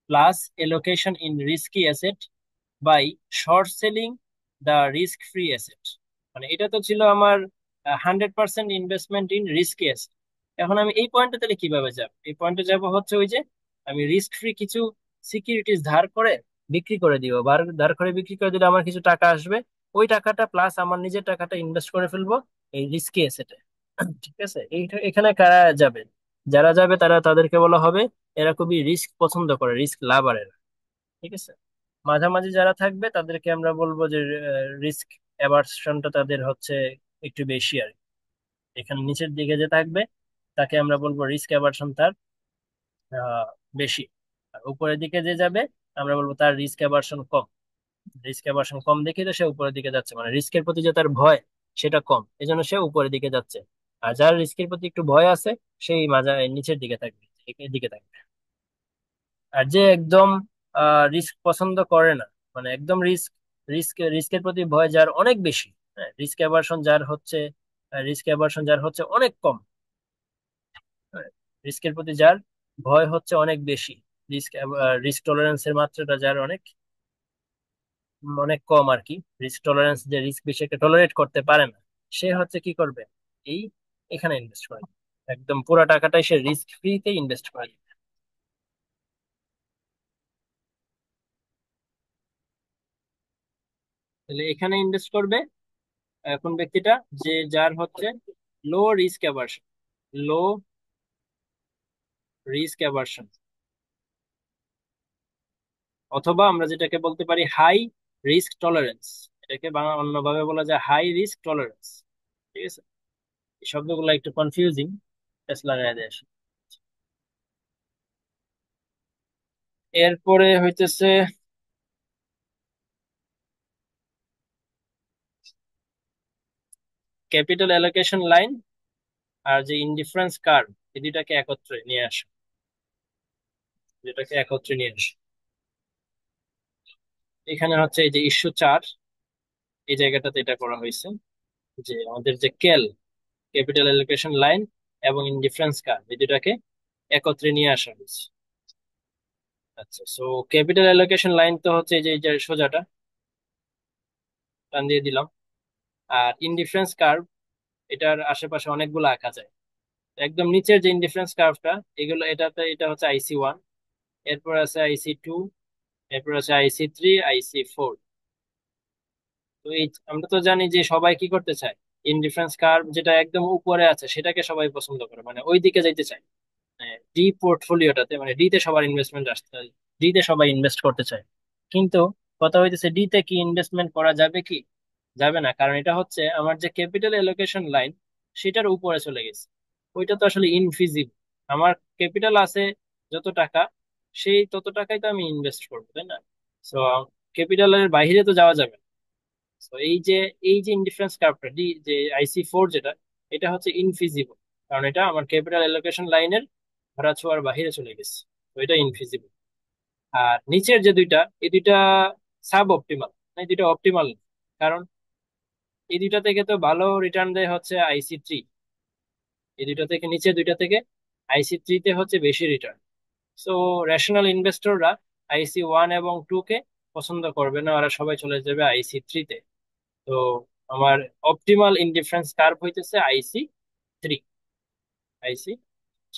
plus allocation in risky asset by short selling the risk free asset. মানে এটা তো ছিল আমার 100% ইনভেস্টমেন্ট ইন রিস্কি অ্যাসেট। এখন আমি এই পয়েন্টে তাহলে কিভাবে যাব? এই পয়েন্টে যাব হচ্ছে ওই যে আমি রিস্ক ফ্রি কিছু সিকিউরিটিজ ধার করে বিক্রি করে দিব, ধার করে বিক্রি করে দিলে আমার কিছু টাকা আসবে। ওই টাকাটা প্লাস আমার নিজের টাকাটা ইনভেস্ট করে ফেলবো এই রিস্কি অ্যাসেটে। ঠিক আছে, এখানে কারা যাবে? যারা যাবে তারা, তাদেরকে বলা হবে এরা খুবই রিস্ক পছন্দ করে, রিস্ক লাভার। ঠিক আছে। মাঝামাঝি যারা থাকবে তাদেরকে আমরা বলবো যে রিস্ক অ্যাভারশনটা তাদের হচ্ছে একটু বেশি আর কি। এখানে নিচের দিকে যে থাকবে তাকে আমরা বলবো রিস্ক অ্যাভারশন তার আহ, বেশি। আর উপরের দিকে যে যাবে আমরা বলবো তার রিস্ক অ্যাভারশন কম। রিস্ক অ্যাভারশন কম দেখে তো সে উপরের দিকে যাচ্ছে, মানে রিস্কের প্রতি যে তার ভয় সেটা কম, এই জন্য সে উপরের দিকে যাচ্ছে। আর যার রিস্কের প্রতি একটু ভয় আছে সেই নিচের দিকে থাকবে, এদিকে থাকবে। আর যে একদম রিস্ক পছন্দ করে না, মানে একদম রিস্কের প্রতি ভয় যার অনেক বেশি, হ্যাঁ, রিস্ক অ্যাভারশন যার হচ্ছে অনেক কম, রিস্কের প্রতি যার ভয় হচ্ছে অনেক বেশি, রিস্ক রিস্ক টলারেন্সের মাত্রাটা যার অনেক অনেক কম আর কি, রিস্ক টলারেন্স, যে রিস্ক বেশি একটা টলারেট করতে পারে না, সে হচ্ছে কি করবে, এই এখানে ইনভেস্ট করে দিবে। একদম পুরো টাকাটাই সে রিস্ক ফ্রিতে ইনভেস্ট করে দিবে। তাহলে এখানে ইনভেস্ট করবে এখন ব্যক্তিটা যে যার হচ্ছে low risk aversion, low risk aversion, অথবা আমরা যেটাকে বলতে পারি হাই রিস্ক টলারেন্স। এটাকে বাংলা অন্যভাবে বলা যায় হাই রিস্ক টলারেন্স। ঠিক আছে, এই শব্দগুলো একটু কনফিউজিং, লাগাই দেয় আসলে। এরপরে হইতেছে ক্যাপিটাল অ্যালোকেশন লাইন আর যে ইনডিফারেন্স কার্ভ, এই দুটাকে একত্রে নিয়ে আসে, যেটাকে একত্রে নিয়ে আসে। এখানে হচ্ছে এই যে ইস্যু 4, এই জায়গাটাতে এটা করা হয়েছে যে আমাদের যে ক্যাপিটাল অ্যালোকেশন লাইন এবং ইনডিফারেন্স কার্ভ, এই দুটাকে একত্রে নিয়ে আসা হয়েছে। আচ্ছা, সো ক্যাপিটাল অ্যালোকেশন লাইন তো হচ্ছে এই যে সোজাটা টান দিয়ে দিলাম। আর ইনডিফারেন্স কার্ভ, এটার আশেপাশে অনেকগুলো আঁকা যায়। একদম নিচের যে ইনডিফারেন্স কার্ভটা, এগুলো এটাতে এটা হচ্ছে IC1, এরপর আছে IC2, এরপর আছে IC3, IC4। তো এই আমরা তো জানি যে সবাই কি করতে চায়, ইনডিফারেন্স কার্ভ যেটা একদম উপরে আছে সেটাকে সবাই পছন্দ করে, মানে ওই দিকে যাইতে চায়। ডি পোর্টফোলিওটাতে, মানে ডি তে সবার ইনভেস্টমেন্ট আসতে হয়, ডি তে সবাই ইনভেস্ট করতে চায়। কিন্তু কথা হইতেছে ডি তে কি ইনভেস্টমেন্ট করা যাবে কি? যাবে না, কারণ এটা হচ্ছে আমার যে ক্যাপিটাল এলোকেশন লাইন সেটার উপরে চলে গেছে। ওইটা তো আসলে ইনফিজিবল। আমার ক্যাপিটাল আছে যত টাকা, সেই তত টাকাই তো আমি ইনভেস্ট করবো, তাই না? সো ক্যাপিটালের বাইরে তো যাওয়া যাবে না। তো এই যে ইনডিফারেন্স কার্ভটা ডি, যে IC4 যেটা, এটা হচ্ছে ইনফিজিবল, কারণ এটা আমার ক্যাপিটাল অ্যালোকেশন লাইনের ধরা ছোঁয়ার বাহিরে চলে গেছে। তো এটা ইনফিজিবল। আর নিচের যে দুইটা, এই দুইটা সাব অপটিমাল, এই দুইটা অপটিমাল। কারণ এই দুইটা থেকে তো ভালো রিটার্ন দেয় হচ্ছে IC3, এই দুইটা থেকে, নিচের দুইটা থেকে IC3 তে হচ্ছে বেশি রিটার্ন। সো রেশনাল ইনভেস্টররা IC1 এবং 2 কে পছন্দ করবে না, ওরা সবাই চলে যাবে IC3 তে। তো আমার অপটিমাল ইনডিফারেন্স কার্ভ হইতেছে IC3, IC3।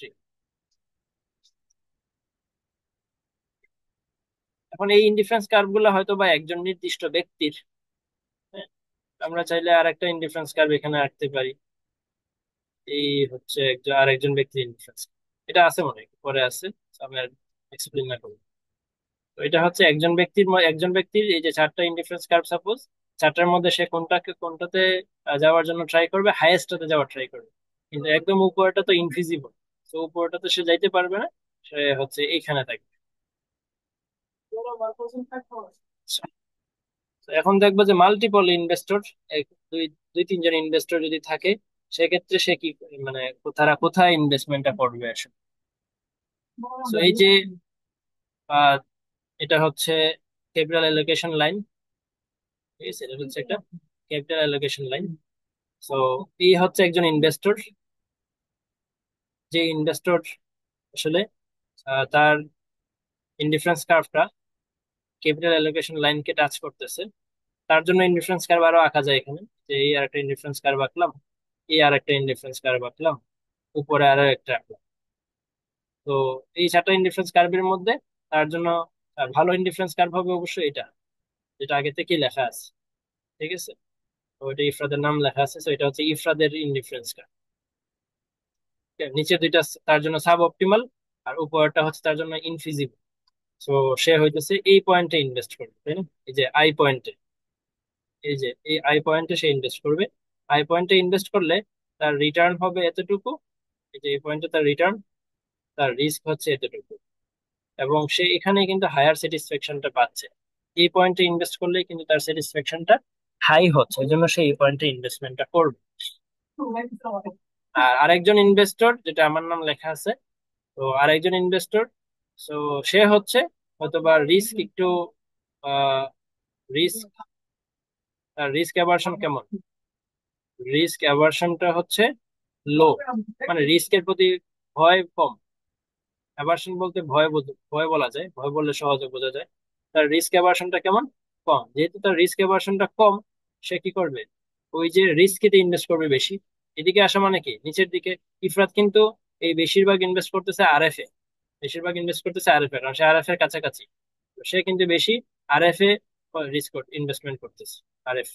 এখন এই ইনডিফারেন্স কার্ভ গুলো হয়তো বা একজন নির্দিষ্ট ব্যক্তির, হ্যাঁ, আমরা চাইলে আর একটা ইনডিফারেন্স কার্ভ এখানে রাখতে পারি। এই হচ্ছে আর একজন ব্যক্তির ইনডিফারেন্স। এটা আছে মনে হয় পরে আছে, আমি আর এক্সপ্লেন না করবো। তো এটা হচ্ছে একজন ব্যক্তির এই যে চারটা ইনডিফারেন্স কার্ভ, সাপোজ চারটার মধ্যে সে কোনটাতে যাওয়ার জন্য ট্রাই করবে, হাইয়েস্টটাতে যাওয়ার ট্রাই করবে। কিন্তু একদম উপরটা তো ইনভিজিবল, তো উপরটাতে সে যাইতে পারবে না, সে হচ্ছে এইখানে থাকবে। তো এখন দেখবো যে মাল্টিপল ইনভেস্টর, দুই দুই তিনজন ইনভেস্টর যদি থাকে, সেক্ষেত্রে সে কি মানে তারা কোথায় ইনভেস্টমেন্টটা করবে আসলে। তো এই যে আহ, এটা হচ্ছে ক্যাপিটাল অ্যালোকেশন লাইন, ঠিক আছে, এটা হচ্ছে একটা ক্যাপিটাল অ্যালোকেশন লাইন। তো এই হচ্ছে একজন ইনভেস্টর, যে ইনভেস্টর আসলে তার ইনডিফারেন্স কার্ভটা ক্যাপিটাল অ্যালোকেশন লাইনকে টাচ করতেছে। তার জন্য ইনডিফারেন্স কার্ভ আরো আঁকা যায় এখানে, যে এই আর একটা ইনডিফারেন্স কার্ভ আঁকলাম, এই আর একটা ইনডিফারেন্স কার্ভ আঁকলাম, উপরে আরো একটা আঁকলাম। তো এই চারটা ইনডিফারেন্স কার্ভের মধ্যে তার জন্য ভালো ইনডিফারেন্স কার্ভ হবে অবশ্যই এটা, যেটা আগে থেকেই লেখা আছে, ঠিক আছে। তো এটা ইফরাদের নাম লেখা আছে, তো এটা হচ্ছে ইফরাদের ইনডিফারেন্স কার্ভ। নিচে দুইটা তার জন্য সাব অপটিমাল, আর উপরটা হচ্ছে তার জন্য ইনফিজিবল। তো সে হইতেছে এই পয়েন্টে ইনভেস্ট করবে, তাই না? এই যে আই পয়েন্টে, এই যে এই আই পয়েন্টে সে ইনভেস্ট করবে। আই পয়েন্টে ইনভেস্ট করলে তার রিটার্ন হবে এতটুকু, এই যে এই পয়েন্টে তার রিটার্ন, তার রিস্ক হচ্ছে এতটুকু, এবং সে এখানে কিন্তু হায়ার স্যাটিসফ্যাকশনটা পাচ্ছে। এই পয়েন্টে ইনভেস্ট করলে কিন্তু তার স্যাটিসফ্যাকশনটা হাই হচ্ছে, এই জন্য সে এই পয়েন্টে ইনভেস্টমেন্টটা করবে। আর আরেকজন ইনভেস্টর, যেটা আমার নাম লেখা আছে, তো আরেকজন ইনভেস্টর, তো সে হচ্ছে হয়তোবা রিস্ক একটু, রিস্ক, রিস্ক অ্যাভারশন কেমন, রিস্ক অ্যাভারশনটা হচ্ছে লো, মানে রিস্কের প্রতি ভয় কম। অ্যাভারশন বলতে ভয় বলা যায়, ভয় বললে সহজে বোঝা যায়। তার রিস্ক অ্যাভারশনটা কেমন, কম। যেহেতু তার রিস্ক অ্যাভারশনটা কম, সে কি করবে, ওই যে রিস্কেতে ইনভেস্ট করবে বেশি। এদিকে আসা মানে কি, নিচের দিকে ইফরাত কিন্তু এই বেশিরভাগ ইনভেস্ট করতেছে আরএফ এ, বেশিরভাগ ইনভেস্ট করতেছে আরএফ এ, কারণ সে আরএফ এর কাছাকাছি। তো সে কিন্তু বেশি আরএফ এ রিস্ক ইনভেস্টমেন্ট করতেছে, আরএফ।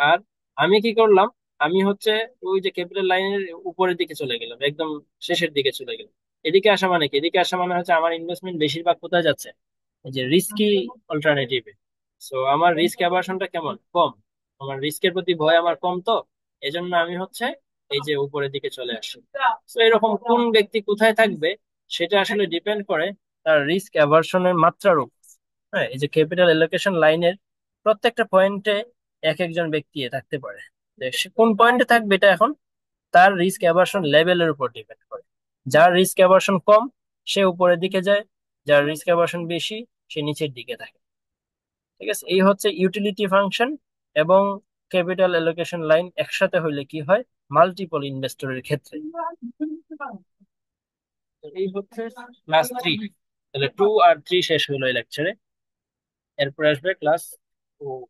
আর আমি কি করলাম, আমি হচ্ছে ওই যে ক্যাপিটাল লাইনের উপরের দিকে চলে গেলাম, একদম শেষের দিকে চলে গেলাম। এদিকে আসা মানে কি, এদিকে আসা মানে হচ্ছে আমার ইনভেস্টমেন্ট বেশিরভাগ কোথায় যাচ্ছে, এই যে রিস্কি অল্টারনেটিভে। সো আমার রিস্ক অ্যাভারশনটা কেমন, কম। আমার রিস্কের প্রতি ভয় আমার কম, তো এজন্য আমি হচ্ছে এই যে উপরের দিকে চলে আসি। তো এরকম কোন ব্যক্তি কোথায় থাকবে, সেটা আসলে ডিপেন্ড করে তার রিস্ক অ্যাভারশনের মাত্রার উপর। হ্যাঁ, এই যে ক্যাপিটাল এলোকেশন লাইনের প্রত্যেকটা পয়েন্টে এক একজন ব্যক্তি থাকতে পারে। যে সে কোন পয়েন্টে থাকবে, এটা এখন তার রিস্ক অ্যাভারশন লেভেলের উপর ডিপেন্ড করে। যার রিস্ক অ্যাভারশন কম, সে উপরের দিকে যায়, যার রিস্ক অ্যাভারশন বেশি, সে নিচের দিকে থাকে। ঠিক আছে, এই হচ্ছে ইউটিলিটি ফাংশন এবং ক্যাপিটাল অ্যালোকেশন লাইন একসাথে হইলে কি হয় মাল্টিপল ইনভেস্টরের ক্ষেত্রে। তো এই হচ্ছে ক্লাস 3, তাহলে 2 আর 3 শেষ হলো এই লেকচারে। এরপর আসবে ক্লাস 4।